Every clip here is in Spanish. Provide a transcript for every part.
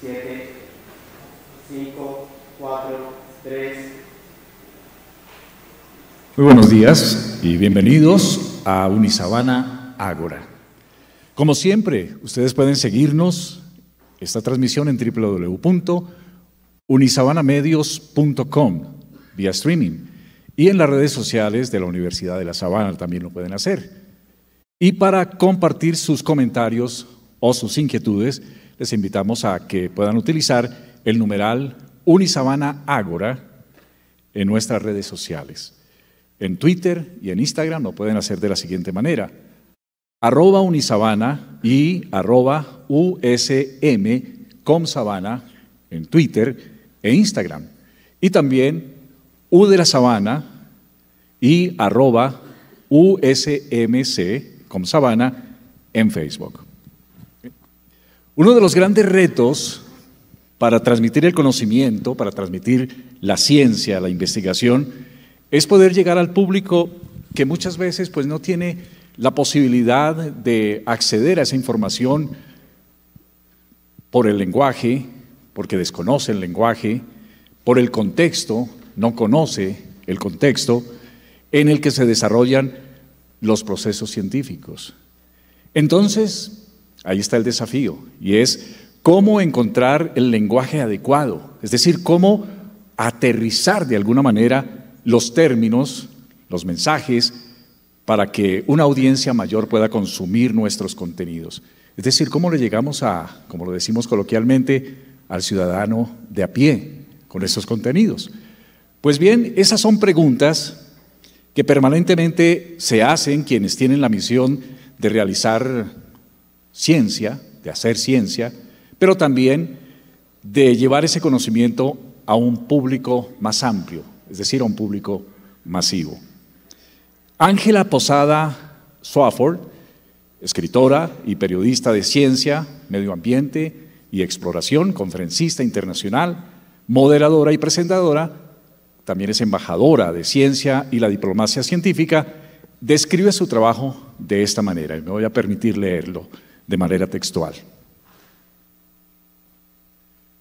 7, 5, 4, 3. Muy buenos días y bienvenidos a Unisabana Ágora. Como siempre, ustedes pueden seguirnos esta transmisión en www.unisabanamedios.com vía streaming y en las redes sociales de la Universidad de La Sabana también lo pueden hacer. Y para compartir sus comentarios o sus inquietudes, les invitamos a que puedan utilizar el numeral Unisabana Ágora en nuestras redes sociales. En Twitter y en Instagram lo pueden hacer de la siguiente manera: @Unisabana y @USM.comSabana en Twitter e Instagram. Y también U de la Sabana y @USMC.comSabana en Facebook. Uno de los grandes retos para transmitir el conocimiento, para transmitir la ciencia, la investigación, es poder llegar al público que muchas veces pues, no tiene la posibilidad de acceder a esa información por el lenguaje, porque desconoce el lenguaje, por el contexto, no conoce el contexto en el que se desarrollan los procesos científicos. Entonces, ahí está el desafío, y es cómo encontrar el lenguaje adecuado, es decir, cómo aterrizar de alguna manera los términos, los mensajes, para que una audiencia mayor pueda consumir nuestros contenidos. Es decir, cómo le llegamos a, como lo decimos coloquialmente, al ciudadano de a pie con estos contenidos. Pues bien, esas son preguntas que permanentemente se hacen quienes tienen la misión de realizar ciencia, de hacer ciencia, pero también de llevar ese conocimiento a un público más amplio, es decir, a un público masivo. Ángela Posada Swafford, escritora y periodista de ciencia, medio ambiente y exploración, conferencista internacional, moderadora y presentadora, también es embajadora de ciencia y la diplomacia científica, describe su trabajo de esta manera, y me voy a permitir leerlo de manera textual.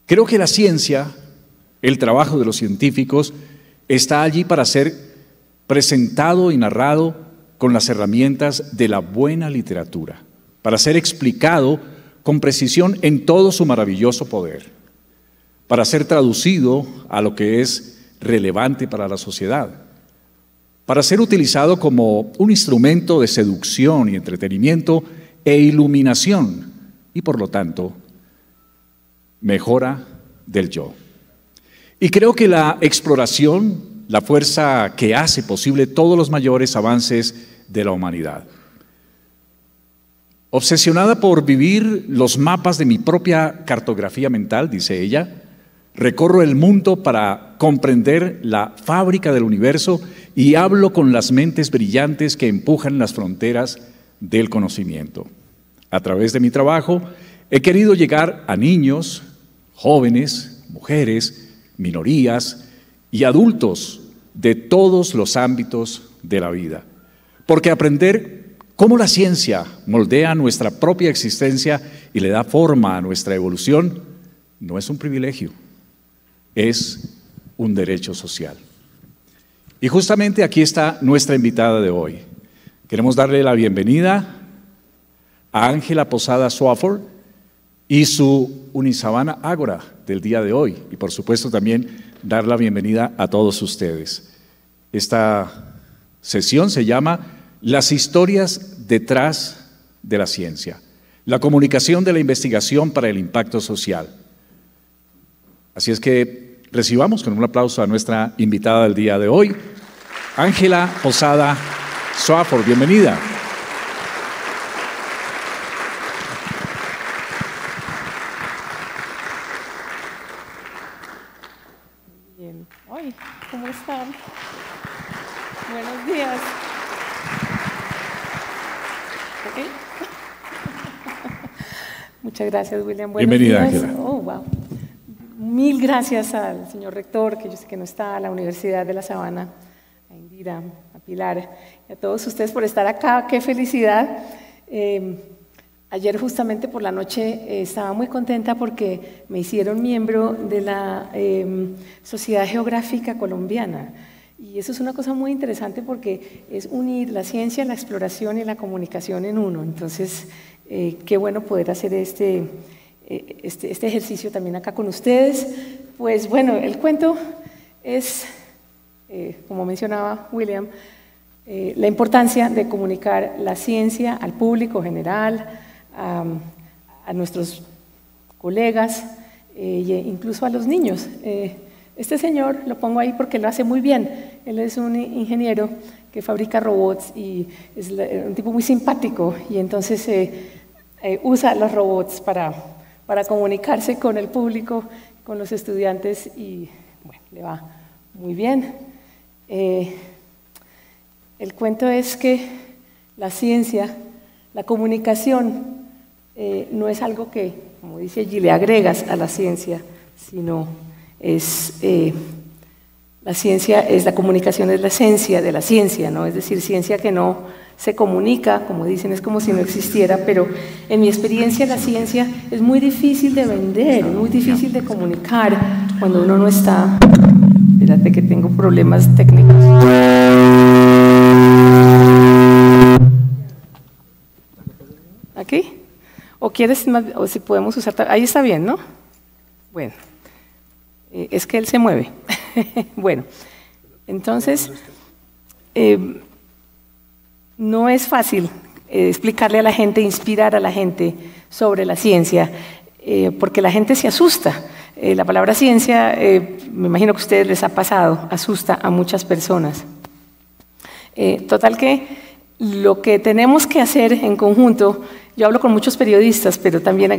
Creo que la ciencia, el trabajo de los científicos, está allí para ser presentado y narrado con las herramientas de la buena literatura, para ser explicado con precisión en todo su maravilloso poder, para ser traducido a lo que es relevante para la sociedad, para ser utilizado como un instrumento de seducción y entretenimiento e iluminación y, por lo tanto, mejora del yo. Y creo que la exploración, la fuerza que hace posible todos los mayores avances de la humanidad. Obsesionada por vivir los mapas de mi propia cartografía mental, dice ella, recorro el mundo para comprender la fábrica del universo y hablo con las mentes brillantes que empujan las fronteras del conocimiento. A través de mi trabajo he querido llegar a niños, jóvenes, mujeres, minorías y adultos de todos los ámbitos de la vida. Porque aprender cómo la ciencia moldea nuestra propia existencia y le da forma a nuestra evolución no es un privilegio, es un derecho social. Y justamente aquí está nuestra invitada de hoy. Queremos darle la bienvenida a Ángela Posada Swafford y su Unisabana Ágora del día de hoy. Y por supuesto también dar la bienvenida a todos ustedes. Esta sesión se llama Las historias detrás de la ciencia, la comunicación de la investigación para el impacto social. Así es que recibamos con un aplauso a nuestra invitada del día de hoy, Ángela Posada Swafford. Bienvenida. Bien. Ay, ¿cómo están? Buenos días. ¿Okay? Muchas gracias, William. Buenos Bienvenida, días. Ángela. Oh, wow. Mil gracias al señor rector, que yo sé que no está, a la Universidad de La Sabana, a Indira, a Pilar y a todos ustedes por estar acá. ¡Qué felicidad! Ayer justamente por la noche estaba muy contenta porque me hicieron miembro de la Sociedad Geográfica Colombiana. Y eso es una cosa muy interesante porque es unir la ciencia, la exploración y la comunicación en uno. Entonces, qué bueno poder hacer este ejercicio también acá con ustedes. Pues bueno, el cuento es, como mencionaba William, la importancia de comunicar la ciencia al público general, a nuestros colegas e incluso a los niños. Este señor lo pongo ahí porque lo hace muy bien. Él es un ingeniero que fabrica robots y es un tipo muy simpático y entonces usa los robots para comunicarse con el público, con los estudiantes y bueno, le va muy bien. El cuento es que la ciencia, la comunicación, no es algo que, como dice allí, le agregas a la ciencia, sino es la ciencia, es la comunicación, es la esencia de la ciencia, ¿no? Es decir, ciencia que no se comunica, como dicen, es como si no existiera, pero en mi experiencia la ciencia es muy difícil de vender, muy difícil de comunicar cuando uno no está. Espérate que tengo problemas técnicos. ¿Aquí? ¿O quieres más, o si podemos usar? Ahí está bien, ¿no? Bueno, es que él se mueve. Bueno, entonces, no es fácil explicarle a la gente, inspirar a la gente sobre la ciencia, porque la gente se asusta. La palabra ciencia, me imagino que a ustedes les ha pasado, asusta a muchas personas. Total que lo que tenemos que hacer en conjunto, yo hablo con muchos periodistas, pero también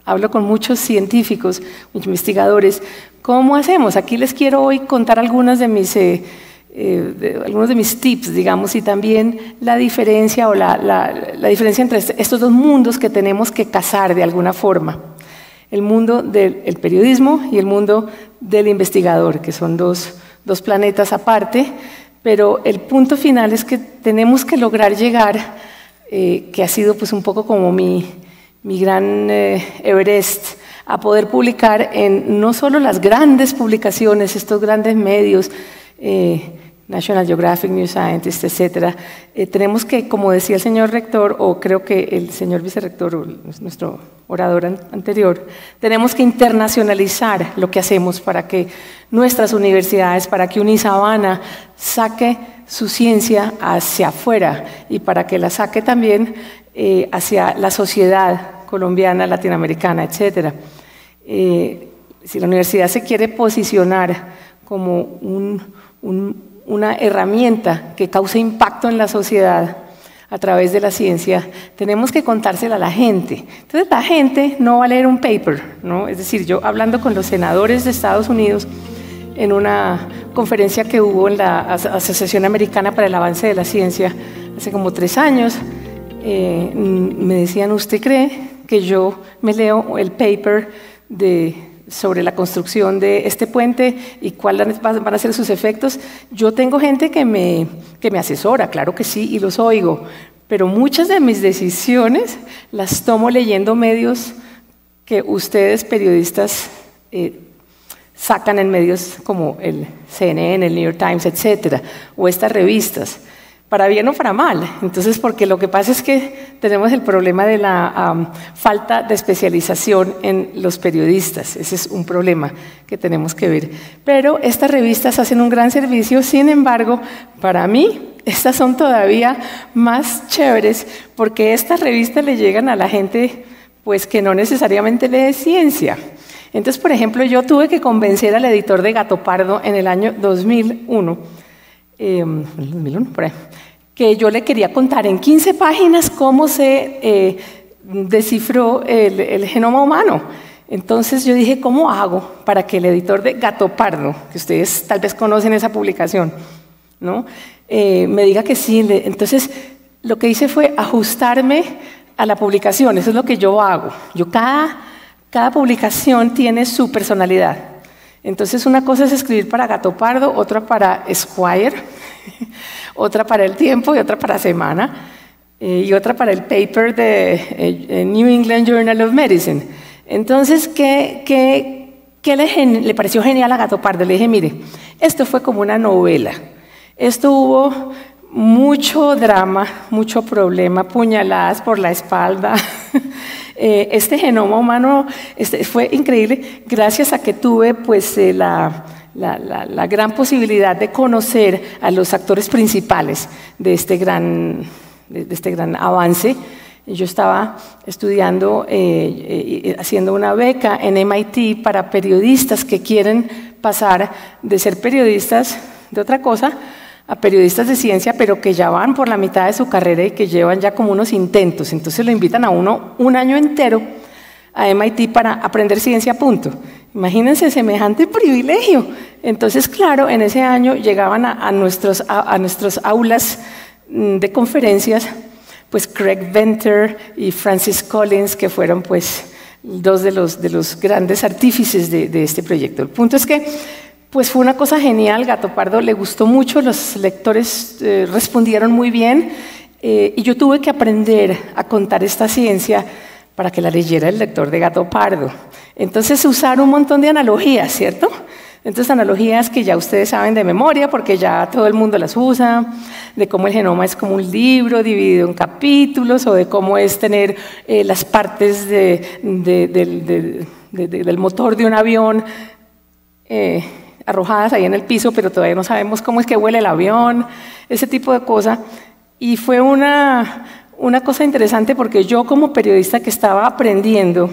hablo con muchos científicos, muchos investigadores. ¿Cómo hacemos? Aquí les quiero hoy contar algunos de mis tips, digamos, y también la diferencia o la diferencia entre estos dos mundos que tenemos que casar de alguna forma. El mundo del periodismo y el mundo del investigador, que son dos planetas aparte, pero el punto final es que tenemos que lograr llegar, que ha sido pues un poco como mi gran Everest, a poder publicar en no solo las grandes publicaciones, estos grandes medios, National Geographic, New Scientist, etc. Tenemos que, como decía el señor rector, o creo que el señor vicerrector, o nuestro orador anterior, tenemos que internacionalizar lo que hacemos para que nuestras universidades, para que Unisabana saque su ciencia hacia afuera y para que la saque también hacia la sociedad colombiana, latinoamericana, etc. Si la universidad se quiere posicionar como una herramienta que cause impacto en la sociedad a través de la ciencia, tenemos que contársela a la gente. Entonces la gente no va a leer un paper, ¿no? Es decir, yo hablando con los senadores de Estados Unidos en una conferencia que hubo en la Asociación Americana para el Avance de la Ciencia hace como 3 años, me decían, ¿usted cree que yo me leo el paper sobre la construcción de este puente y cuáles van a ser sus efectos? Yo tengo gente que me asesora, claro que sí, y los oigo, pero muchas de mis decisiones las tomo leyendo medios que ustedes, periodistas, sacan en medios como el CNN, el New York Times, etcétera, o estas revistas, para bien o para mal. Entonces, porque lo que pasa es que tenemos el problema de la falta de especialización en los periodistas. Ese es un problema que tenemos que ver. Pero estas revistas hacen un gran servicio, sin embargo, para mí, estas son todavía más chéveres, porque estas revistas le llegan a la gente pues, que no necesariamente lee ciencia. Entonces, por ejemplo, yo tuve que convencer al editor de Gato Pardo en el año 2001, por ahí, que yo le quería contar en 15 páginas cómo se descifró el genoma humano. Entonces yo dije, ¿cómo hago para que el editor de Gato Pardo, que ustedes tal vez conocen esa publicación, ¿no? Me diga que sí? Entonces lo que hice fue ajustarme a la publicación. Eso es lo que yo hago. Cada publicación tiene su personalidad. Entonces una cosa es escribir para Gato Pardo, otra para Esquire, otra para El Tiempo y otra para Semana. y otra para el paper de New England Journal of Medicine. Entonces, ¿qué le pareció genial a Gato Pardo? Le dije, mire, esto fue como una novela. Esto hubo mucho drama, mucho problema, puñaladas por la espalda. Este genoma humano fue increíble gracias a que tuve pues, la gran posibilidad de conocer a los actores principales de este gran avance. Yo estaba estudiando, haciendo una beca en MIT para periodistas que quieren pasar de ser periodistas de otra cosa a periodistas de ciencia, pero que ya van por la mitad de su carrera y que llevan ya como unos intentos. Entonces lo invitan a uno un año entero a MIT para aprender ciencia, punto. Imagínense semejante privilegio. Entonces, claro, en ese año llegaban a nuestros aulas de conferencias, pues Craig Venter y Francis Collins, que fueron pues dos de los grandes artífices de este proyecto. El punto es que pues fue una cosa genial, Gato Pardo le gustó mucho, los lectores respondieron muy bien y yo tuve que aprender a contar esta ciencia para que la leyera el lector de Gato Pardo. Entonces usar un montón de analogías, ¿cierto? Entonces analogías que ya ustedes saben de memoria porque ya todo el mundo las usa, de cómo el genoma es como un libro dividido en capítulos o de cómo es tener las partes del motor de un avión arrojadas ahí en el piso, pero todavía no sabemos cómo es que huele el avión, ese tipo de cosas. Y fue una cosa interesante porque yo como periodista que estaba aprendiendo,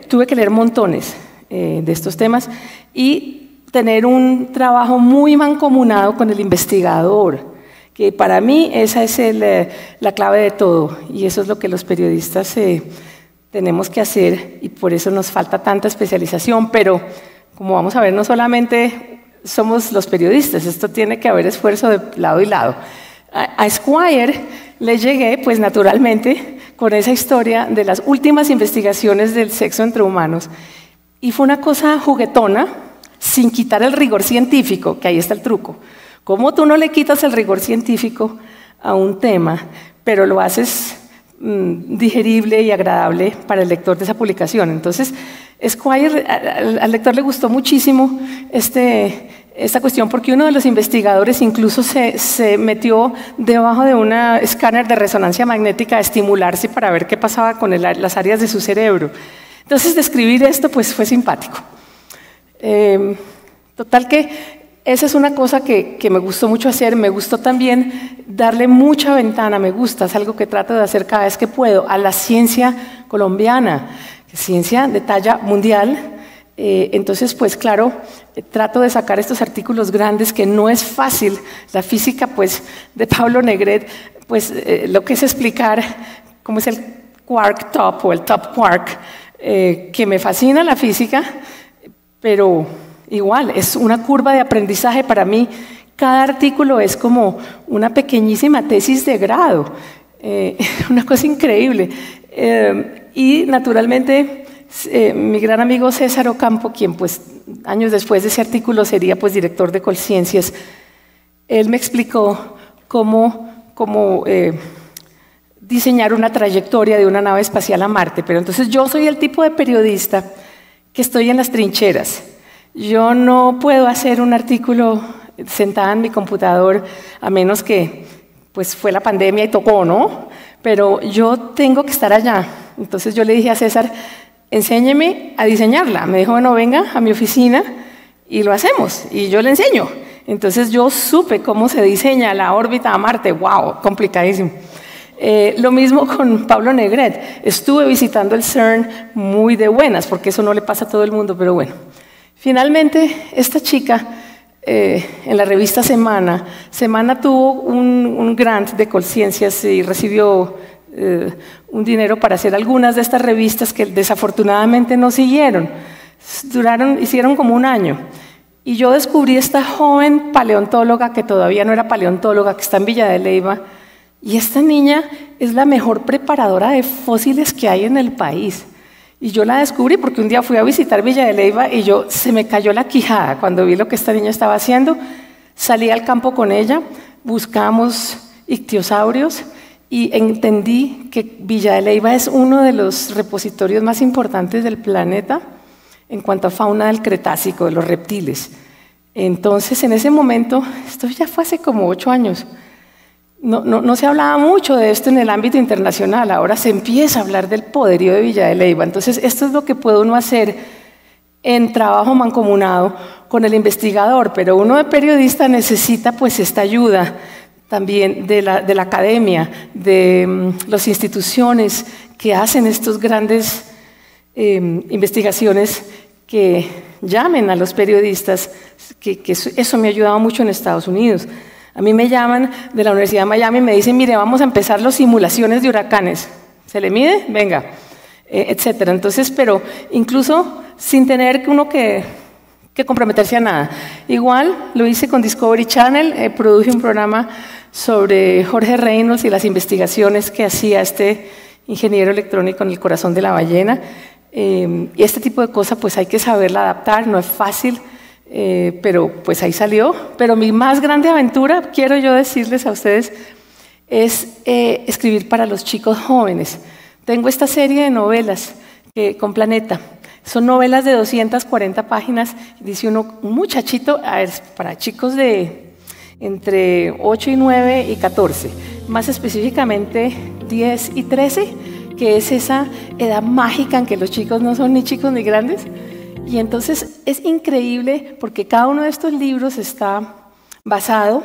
tuve que leer montones de estos temas y tener un trabajo muy mancomunado con el investigador, que para mí esa es la clave de todo y eso es lo que los periodistas tenemos que hacer y por eso nos falta tanta especialización, pero como vamos a ver, no solamente somos los periodistas, esto tiene que haber esfuerzo de lado y lado. A Squire le llegué, pues naturalmente, con esa historia de las últimas investigaciones del sexo entre humanos. Y fue una cosa juguetona, sin quitar el rigor científico, que ahí está el truco. ¿Cómo tú no le quitas el rigor científico a un tema, pero lo haces digerible y agradable para el lector de esa publicación? Entonces, Squire, al lector le gustó muchísimo esta cuestión porque uno de los investigadores incluso se metió debajo de un escáner de resonancia magnética a estimularse para ver qué pasaba con las áreas de su cerebro. Entonces, describir esto pues fue simpático. Total que esa es una cosa que me gustó mucho hacer. Me gustó también darle mucha ventana, es algo que trato de hacer cada vez que puedo, a la ciencia colombiana, ciencia de talla mundial. Entonces, pues claro, trato de sacar estos artículos grandes que no es fácil. La física, pues, de Pablo Negret, pues lo que es explicar cómo es el quark top o el top quark, que me fascina la física, pero igual es una curva de aprendizaje para mí. Cada artículo es como una pequeñísima tesis de grado, una cosa increíble. Y naturalmente mi gran amigo César Ocampo, quien pues años después de ese artículo sería pues director de Colciencias, él me explicó cómo diseñar una trayectoria de una nave espacial a Marte. Pero entonces yo soy el tipo de periodista que estoy en las trincheras. Yo no puedo hacer un artículo sentada en mi computador a menos que pues fue la pandemia y tocó, ¿no? Pero yo tengo que estar allá. Entonces yo le dije a César, enséñeme a diseñarla. Me dijo, bueno, venga a mi oficina y lo hacemos. Y yo le enseño. Entonces yo supe cómo se diseña la órbita a Marte. ¡Wow! Complicadísimo. Lo mismo con Pablo Negret. Estuve visitando el CERN muy de buenas, porque eso no le pasa a todo el mundo, pero bueno. Finalmente, esta chica, en la revista Semana tuvo un grant de Colciencias y recibió un dinero para hacer algunas de estas revistas que desafortunadamente no siguieron. Hicieron como un año. Y yo descubrí esta joven paleontóloga, que todavía no era paleontóloga, que está en Villa de Leyva. Y esta niña es la mejor preparadora de fósiles que hay en el país. Y yo la descubrí porque un día fui a visitar Villa de Leyva y se me cayó la quijada cuando vi lo que esta niña estaba haciendo. Salí al campo con ella, buscamos ictiosaurios y entendí que Villa de Leyva es uno de los repositorios más importantes del planeta en cuanto a fauna del Cretácico, de los reptiles. Entonces, en ese momento, esto ya fue hace como 8 años, no se hablaba mucho de esto en el ámbito internacional, ahora se empieza a hablar del poderío de Villa de Leyva. Entonces, esto es lo que puede uno hacer en trabajo mancomunado con el investigador, pero uno de periodista necesita pues esta ayuda también de la academia, de las instituciones que hacen estos grandes investigaciones, que llamen a los periodistas, que eso me ha ayudado mucho en Estados Unidos. A mí me llaman de la Universidad de Miami y me dicen, mire, vamos a empezar las simulaciones de huracanes. ¿Se le mide? Venga, etcétera. Entonces, pero incluso sin tener uno que comprometerse a nada. Igual lo hice con Discovery Channel, produje un programa sobre Jorge Reynolds y las investigaciones que hacía este ingeniero electrónico en el corazón de la ballena. Y este tipo de cosas pues hay que saberla adaptar, no es fácil, pero pues ahí salió. Pero mi más grande aventura, quiero yo decirles a ustedes, es escribir para los chicos jóvenes. Tengo esta serie de novelas con Planeta. Son novelas de 240 páginas, dice uno, un muchachito, para chicos de entre 8 y 9 y 14, más específicamente 10 y 13, que es esa edad mágica en que los chicos no son ni chicos ni grandes. Y entonces es increíble porque cada uno de estos libros está basado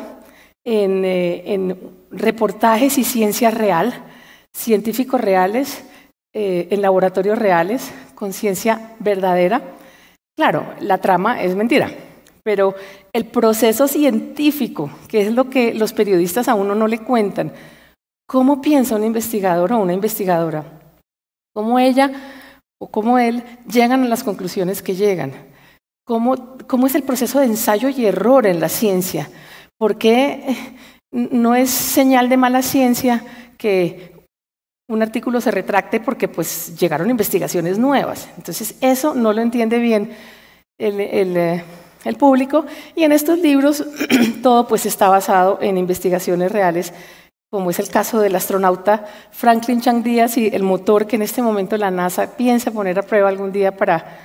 en reportajes y ciencia real, científicos reales, en laboratorios reales, con ciencia verdadera. Claro, la trama es mentira, pero el proceso científico, que es lo que los periodistas a uno no le cuentan, ¿cómo piensa un investigador o una investigadora? ¿Cómo ella o cómo él llegan a las conclusiones que llegan? ¿Cómo es el proceso de ensayo y error en la ciencia? ¿Por qué no es señal de mala ciencia que un artículo se retracte porque pues llegaron investigaciones nuevas? Entonces eso no lo entiende bien el público, y en estos libros todo pues está basado en investigaciones reales, como es el caso del astronauta Franklin Chang Díaz y el motor que en este momento la NASA piensa poner a prueba algún día para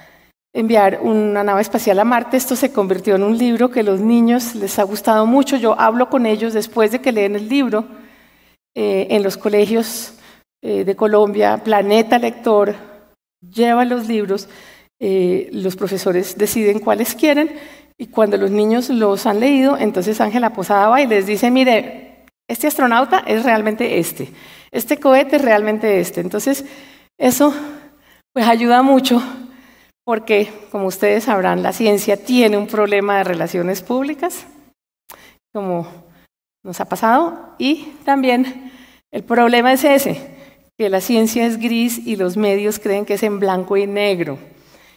enviar una nave espacial a Marte. Esto se convirtió en un libro que a los niños les ha gustado mucho. Yo hablo con ellos después de que leen el libro en los colegios de Colombia. Planeta Lector lleva los libros, los profesores deciden cuáles quieren, y cuando los niños los han leído, entonces Ángela Posada va y les dice, mire, este astronauta es realmente este cohete es realmente este. Entonces eso pues ayuda mucho, porque como ustedes sabrán, la ciencia tiene un problema de relaciones públicas, como nos ha pasado, y también el problema es ese, que la ciencia es gris y los medios creen que es en blanco y negro.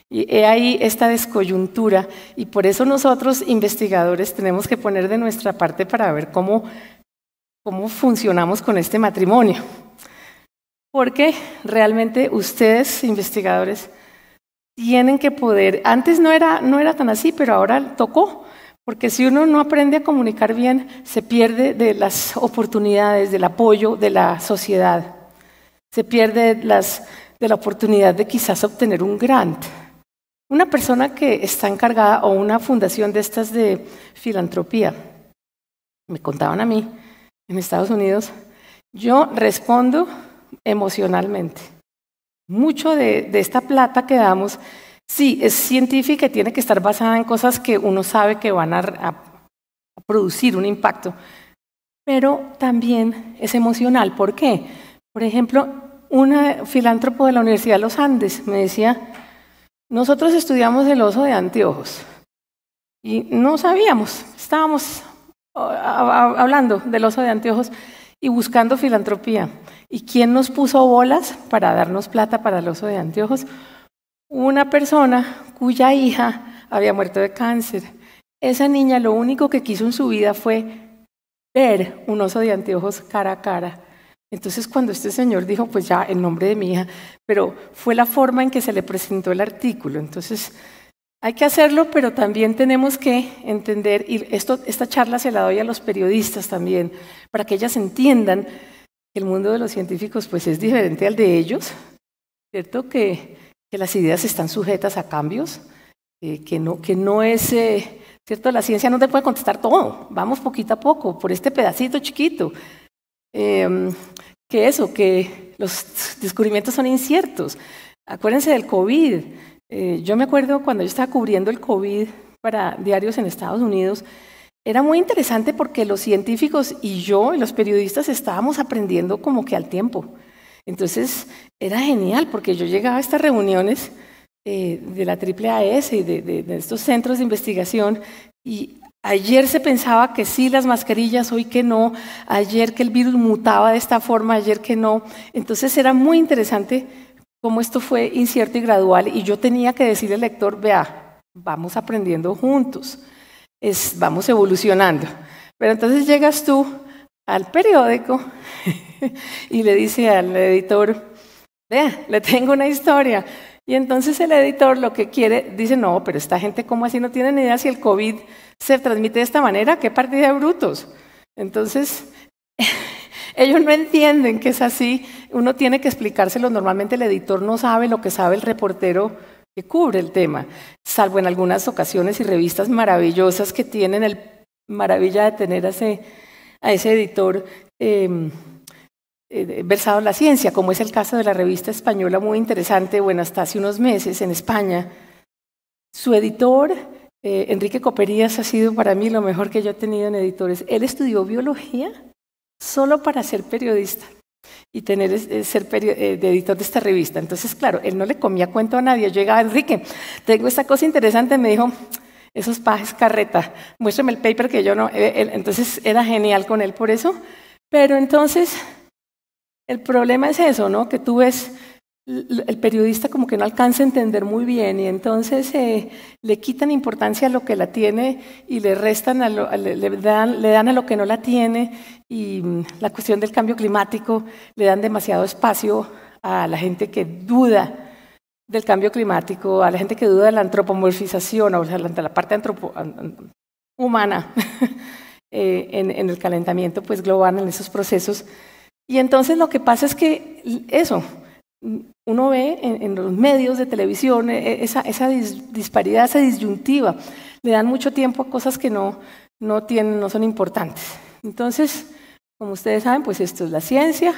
Y he ahí esta descoyuntura, y por eso nosotros, investigadores, tenemos que poner de nuestra parte para ver cómo funcionamos con este matrimonio. Porque realmente ustedes, investigadores, tienen que poder, antes no era tan así, pero ahora tocó, porque si uno no aprende a comunicar bien, se pierde de las oportunidades, del apoyo de la sociedad. Se pierde de la oportunidad de quizás obtener un grant. Una persona que está encargada, o una fundación de estas de filantropía, me contaban a mí, en Estados Unidos, yo respondo emocionalmente. Mucho de esta plata que damos, sí, es científica y tiene que estar basada en cosas que uno sabe que van a producir un impacto, pero también es emocional. ¿Por qué? Por ejemplo, un filántropo de la Universidad de los Andes me decía, nosotros estudiamos el oso de anteojos y no sabíamos, estábamos hablando del oso de anteojos y buscando filantropía. ¿Y quién nos puso bolas para darnos plata para el oso de anteojos? Una persona cuya hija había muerto de cáncer. Esa niña lo único que quiso en su vida fue ver un oso de anteojos cara a cara. Entonces cuando este señor dijo, pues ya, el nombre de mi hija, pero fue la forma en que se le presentó el artículo. Entonces hay que hacerlo, pero también tenemos que entender, y esta charla se la doy a los periodistas también, para que ellas entiendan el mundo de los científicos pues es diferente al de ellos, ¿cierto? Que las ideas están sujetas a cambios, que no es, ¿cierto? La ciencia no te puede contestar todo, vamos poquito a poco, por este pedacito chiquito. Que los descubrimientos son inciertos. Acuérdense del COVID. Yo me acuerdo cuando yo estaba cubriendo el COVID para diarios en Estados Unidos, era muy interesante porque los científicos y yo, y los periodistas, estábamos aprendiendo como que al tiempo. Entonces, era genial porque yo llegaba a estas reuniones de la AAAS y de estos centros de investigación y ayer se pensaba que sí las mascarillas, hoy que no, ayer que el virus mutaba de esta forma, ayer que no. Entonces, era muy interesante cómo esto fue incierto y gradual y yo tenía que decirle al lector, vea, vamos aprendiendo juntos. Vamos evolucionando. Pero entonces llegas tú al periódico y le dice al editor, vea, le tengo una historia. Y entonces el editor lo que quiere, dice, no, pero esta gente ¿cómo así no tiene ni idea si el COVID se transmite de esta manera? ¡Qué partida de brutos! Entonces, ellos no entienden que es así. Uno tiene que explicárselo. Normalmente el editor no sabe lo que sabe el reportero que cubre el tema, salvo en algunas ocasiones y revistas maravillosas que tienen el maravilla de tener a ese editor versado en la ciencia, como es el caso de la revista española muy interesante, bueno, hasta hace unos meses en España. Su editor, Enrique Coperías, ha sido para mí lo mejor que yo he tenido en editores. Él estudió biología solo para ser periodista y ser de editor de esta revista. Entonces, claro, él no le comía cuento a nadie. Yo llegaba, Enrique, tengo esta cosa interesante, me dijo, esos pajes carreta, muéstrame el paper que yo no... Entonces, era genial con él por eso. Pero entonces, el problema es eso, ¿no? Que tú ves el periodista como que no alcanza a entender muy bien y entonces le quitan importancia a lo que la tiene y le restan, le dan a lo que no la tiene y la cuestión del cambio climático le dan demasiado espacio a la gente que duda del cambio climático, a la gente que duda de la antropomorfización, o sea, de la parte humana en el calentamiento pues, global, en esos procesos. Y entonces lo que pasa es que eso, uno ve en los medios de televisión esa disparidad, esa disyuntiva. Le dan mucho tiempo a cosas que no son importantes. Entonces, como ustedes saben, pues esto es la ciencia,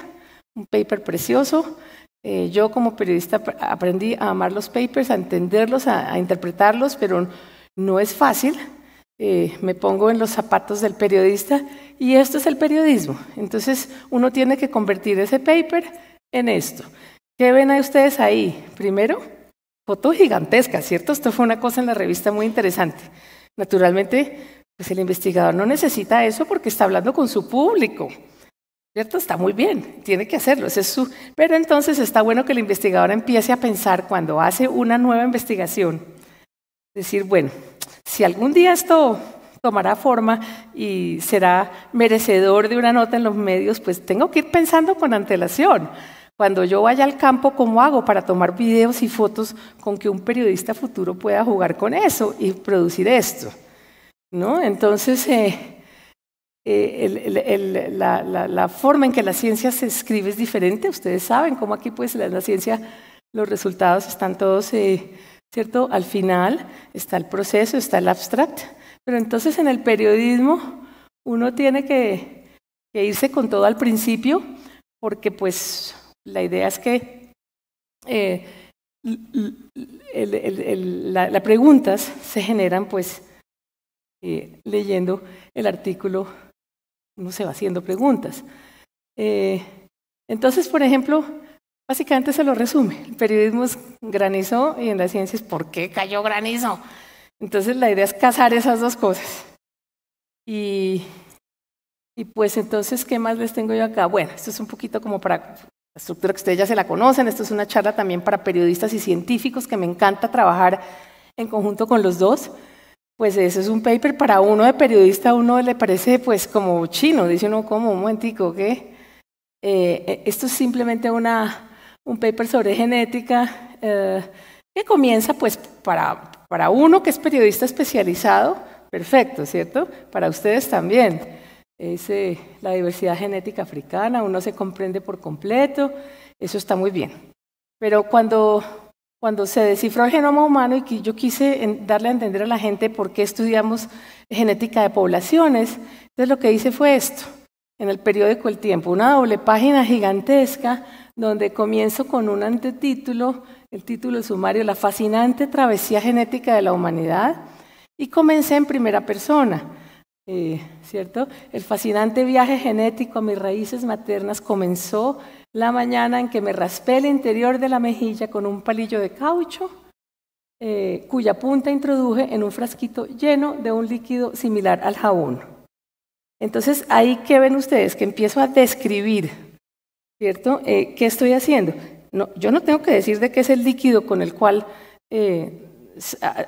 un paper precioso. Yo como periodista aprendí a amar los papers, a entenderlos, a interpretarlos, pero no es fácil. Me pongo en los zapatos del periodista y esto es el periodismo. Entonces, uno tiene que convertir ese paper en esto. ¿Qué ven a ustedes ahí? Primero, foto gigantesca, ¿cierto? Esto fue una cosa en la revista muy interesante. Naturalmente, pues el investigador no necesita eso porque está hablando con su público, ¿cierto? Está muy bien, tiene que hacerlo. Pero entonces está bueno que el investigador empiece a pensar cuando hace una nueva investigación. Decir, bueno, si algún día esto tomará forma y será merecedor de una nota en los medios, pues tengo que ir pensando con antelación. Cuando yo vaya al campo, ¿cómo hago para tomar videos y fotos con que un periodista futuro pueda jugar con eso y producir esto? ¿No? Entonces, la forma en que la ciencia se escribe es diferente. Ustedes saben cómo aquí pues la ciencia, los resultados están todos, ¿cierto? Al final está el proceso, está el abstract. Pero entonces en el periodismo uno tiene que irse con todo al principio porque pues... La idea es que las preguntas se generan pues leyendo el artículo, uno se va haciendo preguntas. Entonces, por ejemplo, básicamente se lo resume. El periodismo es granizo y en la ciencia es ¿por qué cayó granizo? Entonces la idea es casar esas dos cosas. Y pues entonces, ¿qué más les tengo yo acá? Bueno, esto es un poquito como para... La estructura que ustedes ya se la conocen, esto es una charla también para periodistas y científicos que me encanta trabajar en conjunto con los dos. Pues eso es un paper para uno de periodista, a uno le parece pues como chino, dice uno como un momentico, ¿qué? Esto es simplemente un paper sobre genética que comienza pues para uno que es periodista especializado, perfecto, ¿cierto? Para ustedes también. es la diversidad genética africana, uno se comprende por completo, eso está muy bien. Pero cuando se descifró el genoma humano y yo quise darle a entender a la gente por qué estudiamos genética de poblaciones, entonces lo que hice fue esto, en el periódico El Tiempo, una doble página gigantesca donde comienzo con un antetítulo, el título sumario, La fascinante travesía genética de la humanidad, y comencé en primera persona, ¿cierto? El fascinante viaje genético a mis raíces maternas comenzó la mañana en que me raspé el interior de la mejilla con un palillo de caucho, cuya punta introduje en un frasquito lleno de un líquido similar al jabón. Entonces, ahí, ¿qué ven ustedes? Que empiezo a describir, ¿cierto? ¿Qué estoy haciendo? No, yo no tengo que decir de qué es el líquido con el cual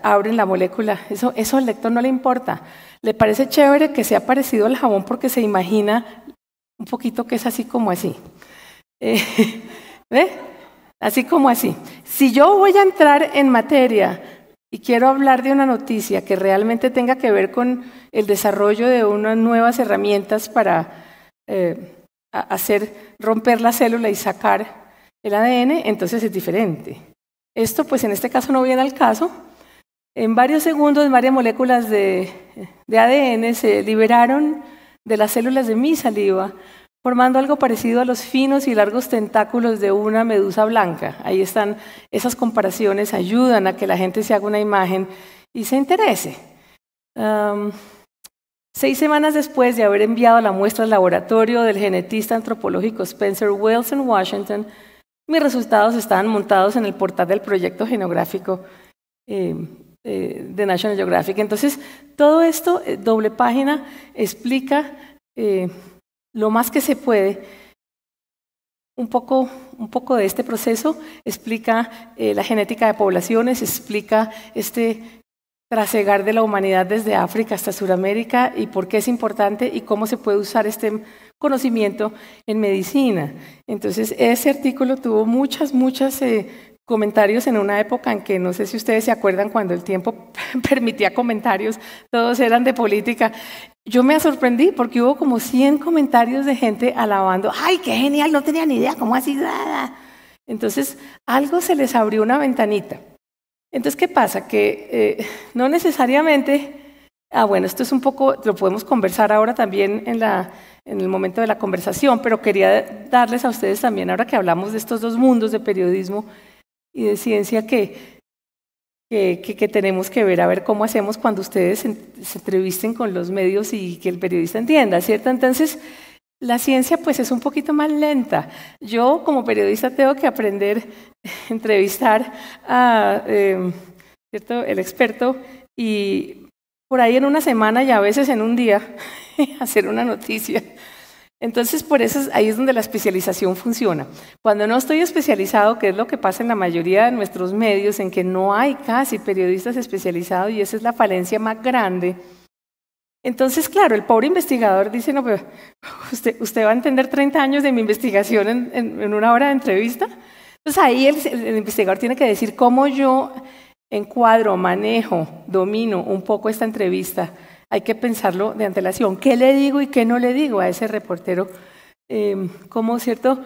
abren la molécula. Eso al lector no le importa. Le parece chévere que sea parecido al jabón porque se imagina un poquito que es así como así. ¿Ve? Así como así. Si yo voy a entrar en materia y quiero hablar de una noticia que realmente tenga que ver con el desarrollo de unas nuevas herramientas para romper la célula y sacar el ADN, entonces es diferente. Esto, pues en este caso no viene al caso. En varios segundos, varias moléculas de ADN se liberaron de las células de mi saliva, formando algo parecido a los finos y largos tentáculos de una medusa blanca. Ahí están, esas comparaciones ayudan a que la gente se haga una imagen y se interese. 6 semanas después de haber enviado la muestra al laboratorio del genetista antropológico Spencer Wells en Washington, mis resultados estaban montados en el portal del proyecto genográfico de National Geographic. Entonces, todo esto, doble página, explica lo más que se puede, un poco de este proceso, explica la genética de poblaciones, explica este trasegar de la humanidad desde África hasta Sudamérica y por qué es importante y cómo se puede usar este conocimiento en medicina. Entonces, ese artículo tuvo muchos comentarios en una época en que, no sé si ustedes se acuerdan, cuando El Tiempo permitía comentarios, todos eran de política. Yo me sorprendí porque hubo como 100 comentarios de gente alabando, ¡ay, qué genial! No tenía ni idea, ¿cómo así? Entonces, algo se les abrió una ventanita. Entonces, ¿qué pasa? Que no necesariamente, bueno, esto es un poco, lo podemos conversar ahora también en el momento de la conversación, pero quería darles a ustedes también, ahora que hablamos de estos dos mundos de periodismo y de ciencia, que tenemos que ver, a ver cómo hacemos cuando ustedes se entrevisten con los medios y que el periodista entienda, ¿cierto? Entonces, la ciencia pues es un poquito más lenta. Yo como periodista tengo que aprender a entrevistar a ¿cierto? El experto y por ahí en una semana y a veces en un día hacer una noticia. Entonces, por eso ahí es donde la especialización funciona. Cuando no estoy especializado, que es lo que pasa en la mayoría de nuestros medios, en que no hay casi periodistas especializados y esa es la falencia más grande. Entonces, claro, el pobre investigador dice, no, pero usted va a entender 30 años de mi investigación en una hora de entrevista. Entonces ahí el investigador tiene que decir cómo yo encuadro, manejo, domino un poco esta entrevista. Hay que pensarlo de antelación. ¿Qué le digo y qué no le digo a ese reportero? ¿Cómo, cierto?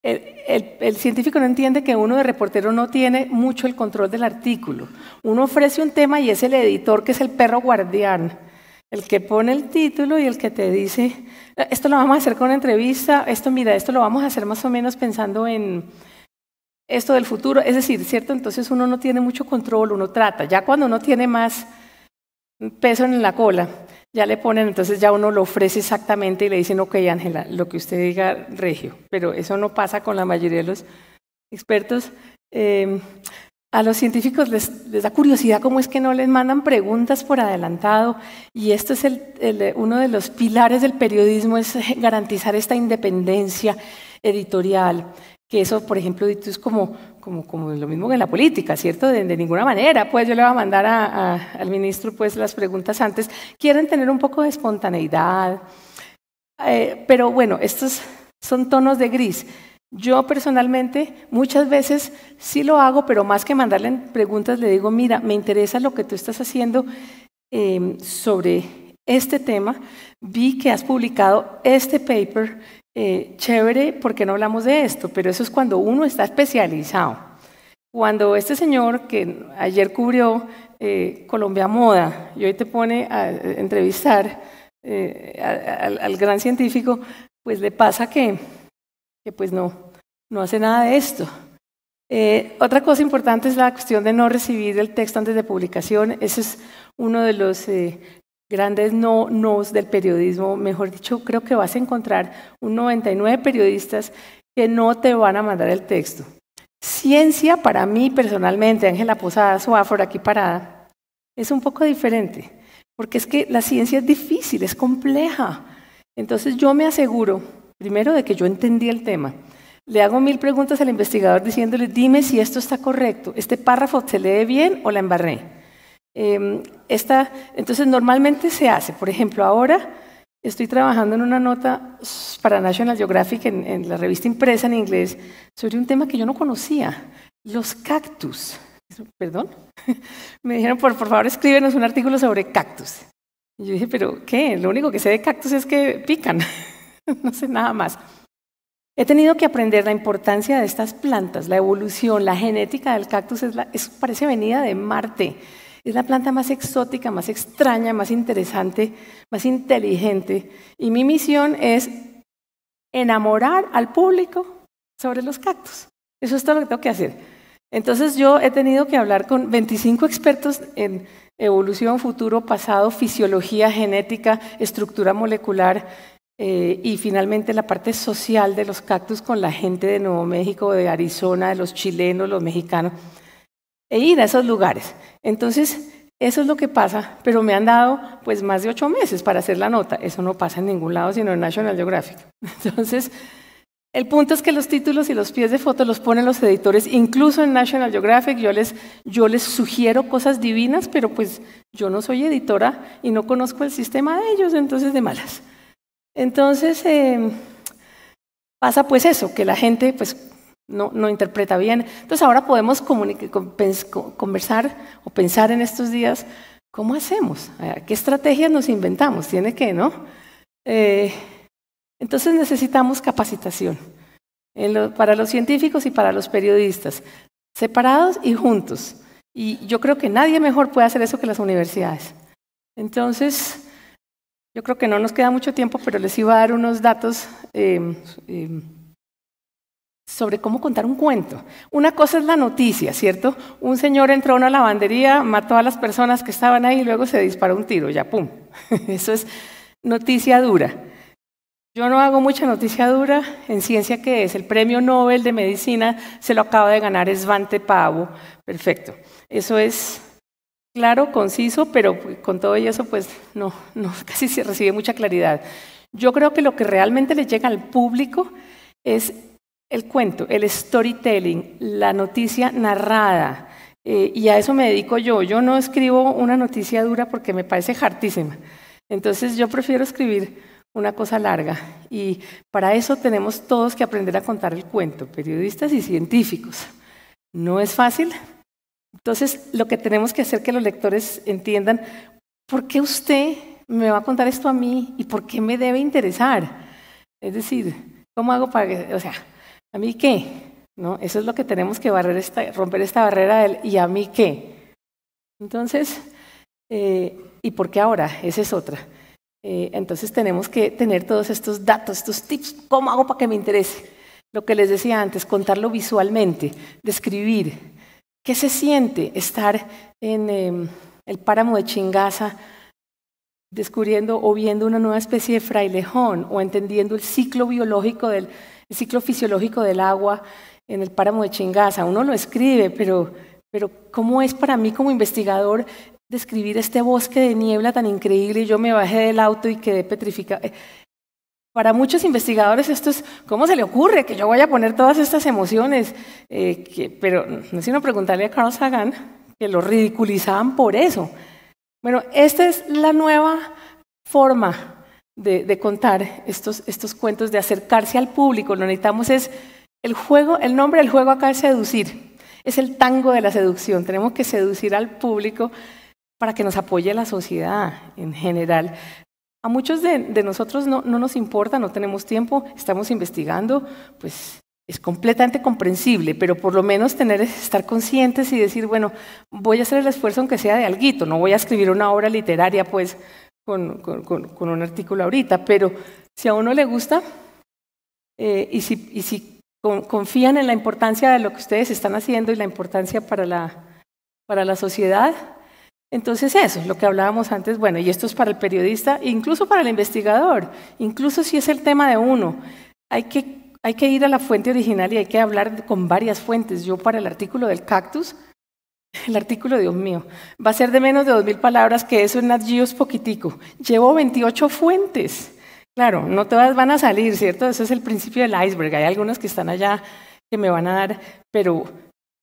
El científico no entiende que uno de reportero no tiene mucho el control del artículo. Uno ofrece un tema y es el editor que es el perro guardián. El que pone el título y el que te dice, esto lo vamos a hacer con una entrevista, esto lo vamos a hacer más o menos pensando en esto del futuro. Es decir, ¿cierto? Entonces uno no tiene mucho control, uno trata. Ya cuando uno tiene más peso en la cola, ya le ponen, entonces ya uno lo ofrece exactamente y le dicen, ok, Ángela, lo que usted diga, regio. Pero eso no pasa con la mayoría de los expertos. A los científicos les da curiosidad cómo es que no les mandan preguntas por adelantado, y esto es uno de los pilares del periodismo, es garantizar esta independencia editorial, que eso, por ejemplo, es como lo mismo que en la política, ¿cierto? De ninguna manera, pues yo le voy a mandar al ministro pues las preguntas antes. Quieren tener un poco de espontaneidad, pero bueno, estos son tonos de gris. Yo personalmente muchas veces sí lo hago, pero más que mandarle preguntas le digo, mira, me interesa lo que tú estás haciendo sobre este tema, vi que has publicado este paper, chévere, ¿por qué no hablamos de esto? Pero eso es cuando uno está especializado. Cuando este señor que ayer cubrió Colombia Moda y hoy te pone a entrevistar al gran científico, pues le pasa que pues no hace nada de esto. Otra cosa importante es la cuestión de no recibir el texto antes de publicación. Ese es uno de los grandes nos del periodismo. Mejor dicho, creo que vas a encontrar un 99 periodistas que no te van a mandar el texto. Ciencia, para mí personalmente, Ángela Posada, Swafford, aquí parada, es un poco diferente, porque es que la ciencia es difícil, es compleja. Entonces yo me aseguro, primero, de que yo entendí el tema. Le hago 1000 preguntas al investigador diciéndole, dime si esto está correcto, ¿este párrafo se lee bien o la embarré? Entonces normalmente se hace, por ejemplo, ahora estoy trabajando en una nota para National Geographic en la revista impresa en inglés sobre un tema que yo no conocía, los cactus. ¿Perdón? Me dijeron, por favor, escríbenos un artículo sobre cactus. Y yo dije, ¿pero qué? Lo único que sé de cactus es que pican, no sé nada más. He tenido que aprender la importancia de estas plantas, la evolución, la genética del cactus parece venida de Marte. Es la planta más exótica, más extraña, más interesante, más inteligente. Y mi misión es enamorar al público sobre los cactus. Eso es todo lo que tengo que hacer. Entonces yo he tenido que hablar con 25 expertos en evolución, futuro, pasado, fisiología, genética, estructura molecular y finalmente la parte social de los cactus con la gente de Nuevo México, de Arizona, de los chilenos, los mexicanos, e ir a esos lugares. Entonces, eso es lo que pasa, pero me han dado pues más de 8 meses para hacer la nota. Eso no pasa en ningún lado, sino en National Geographic. Entonces, el punto es que los títulos y los pies de foto los ponen los editores, incluso en National Geographic. Yo les sugiero cosas divinas, pero pues yo no soy editora y no conozco el sistema de ellos, entonces de malas. Entonces, pasa pues eso, que la gente pues no interpreta bien. Entonces ahora podemos conversar o pensar en estos días, ¿cómo hacemos? ¿Qué estrategias nos inventamos? Tiene que, ¿no? Entonces necesitamos capacitación para los científicos y para los periodistas, separados y juntos. Y yo creo que nadie mejor puede hacer eso que las universidades. Entonces, yo creo que no nos queda mucho tiempo, pero les iba a dar unos datos sobre cómo contar un cuento. Una cosa es la noticia, ¿cierto? Un señor entró a una lavandería, mató a las personas que estaban ahí y luego se disparó un tiro, ya pum. Eso es noticia dura. Yo no hago mucha noticia dura. En ciencia, ¿qué es? El premio Nobel de Medicina se lo acaba de ganar Svante Pääbo. Perfecto. Eso es claro, conciso, pero con todo eso pues no casi se recibe mucha claridad. Yo creo que lo que realmente le llega al público es el cuento, el storytelling, la noticia narrada, y a eso me dedico yo. Yo no escribo una noticia dura porque me parece hartísima. Entonces yo prefiero escribir una cosa larga, y para eso tenemos todos que aprender a contar el cuento, periodistas y científicos. No es fácil. Entonces lo que tenemos que hacer es que los lectores entiendan por qué usted me va a contar esto a mí y por qué me debe interesar. Es decir, ¿cómo hago para que, ¿a mí qué? ¿No? Eso es lo que tenemos que romper esta barrera del ¿y a mí qué? Entonces, ¿y por qué ahora? Esa es otra. Entonces tenemos que tener todos estos datos, estos tips. ¿Cómo hago para que me interese? Lo que les decía antes, contarlo visualmente, describir. ¿Qué se siente estar en el páramo de Chingaza descubriendo o viendo una nueva especie de frailejón o entendiendo el ciclo biológico el ciclo fisiológico del agua en el páramo de Chingaza? Uno lo escribe, pero ¿cómo es para mí como investigador describir este bosque de niebla tan increíble? Yo me bajé del auto y quedé petrificada. Para muchos investigadores esto es, ¿cómo se le ocurre que yo vaya a poner todas estas emociones? Pero no es sino preguntarle a Carl Sagan, que lo ridiculizaban por eso. Bueno, esta es la nueva forma de contar estos cuentos, de acercarse al público. Lo que necesitamos es el nombre del juego acá es seducir. Es el tango de la seducción. Tenemos que seducir al público para que nos apoye la sociedad en general. A muchos de nosotros no nos importa, no tenemos tiempo, estamos investigando, pues es completamente comprensible, pero por lo menos estar conscientes y decir, bueno, voy a hacer el esfuerzo aunque sea de alguito, no voy a escribir una obra literaria pues con un artículo ahorita, pero si a uno le gusta y si confían en la importancia de lo que ustedes están haciendo y la importancia para la sociedad, entonces eso, lo que hablábamos antes, bueno, y esto es para el periodista, incluso para el investigador, incluso si es el tema de uno, hay que ir a la fuente original y hay que hablar con varias fuentes. Yo para el artículo del cactus, el artículo, Dios mío, va a ser de menos de 2000 palabras, que eso en Nat Geo es poquitico. Llevo 28 fuentes. Claro, no todas van a salir, ¿cierto? Eso es el principio del iceberg. Hay algunas que están allá que me van a dar, pero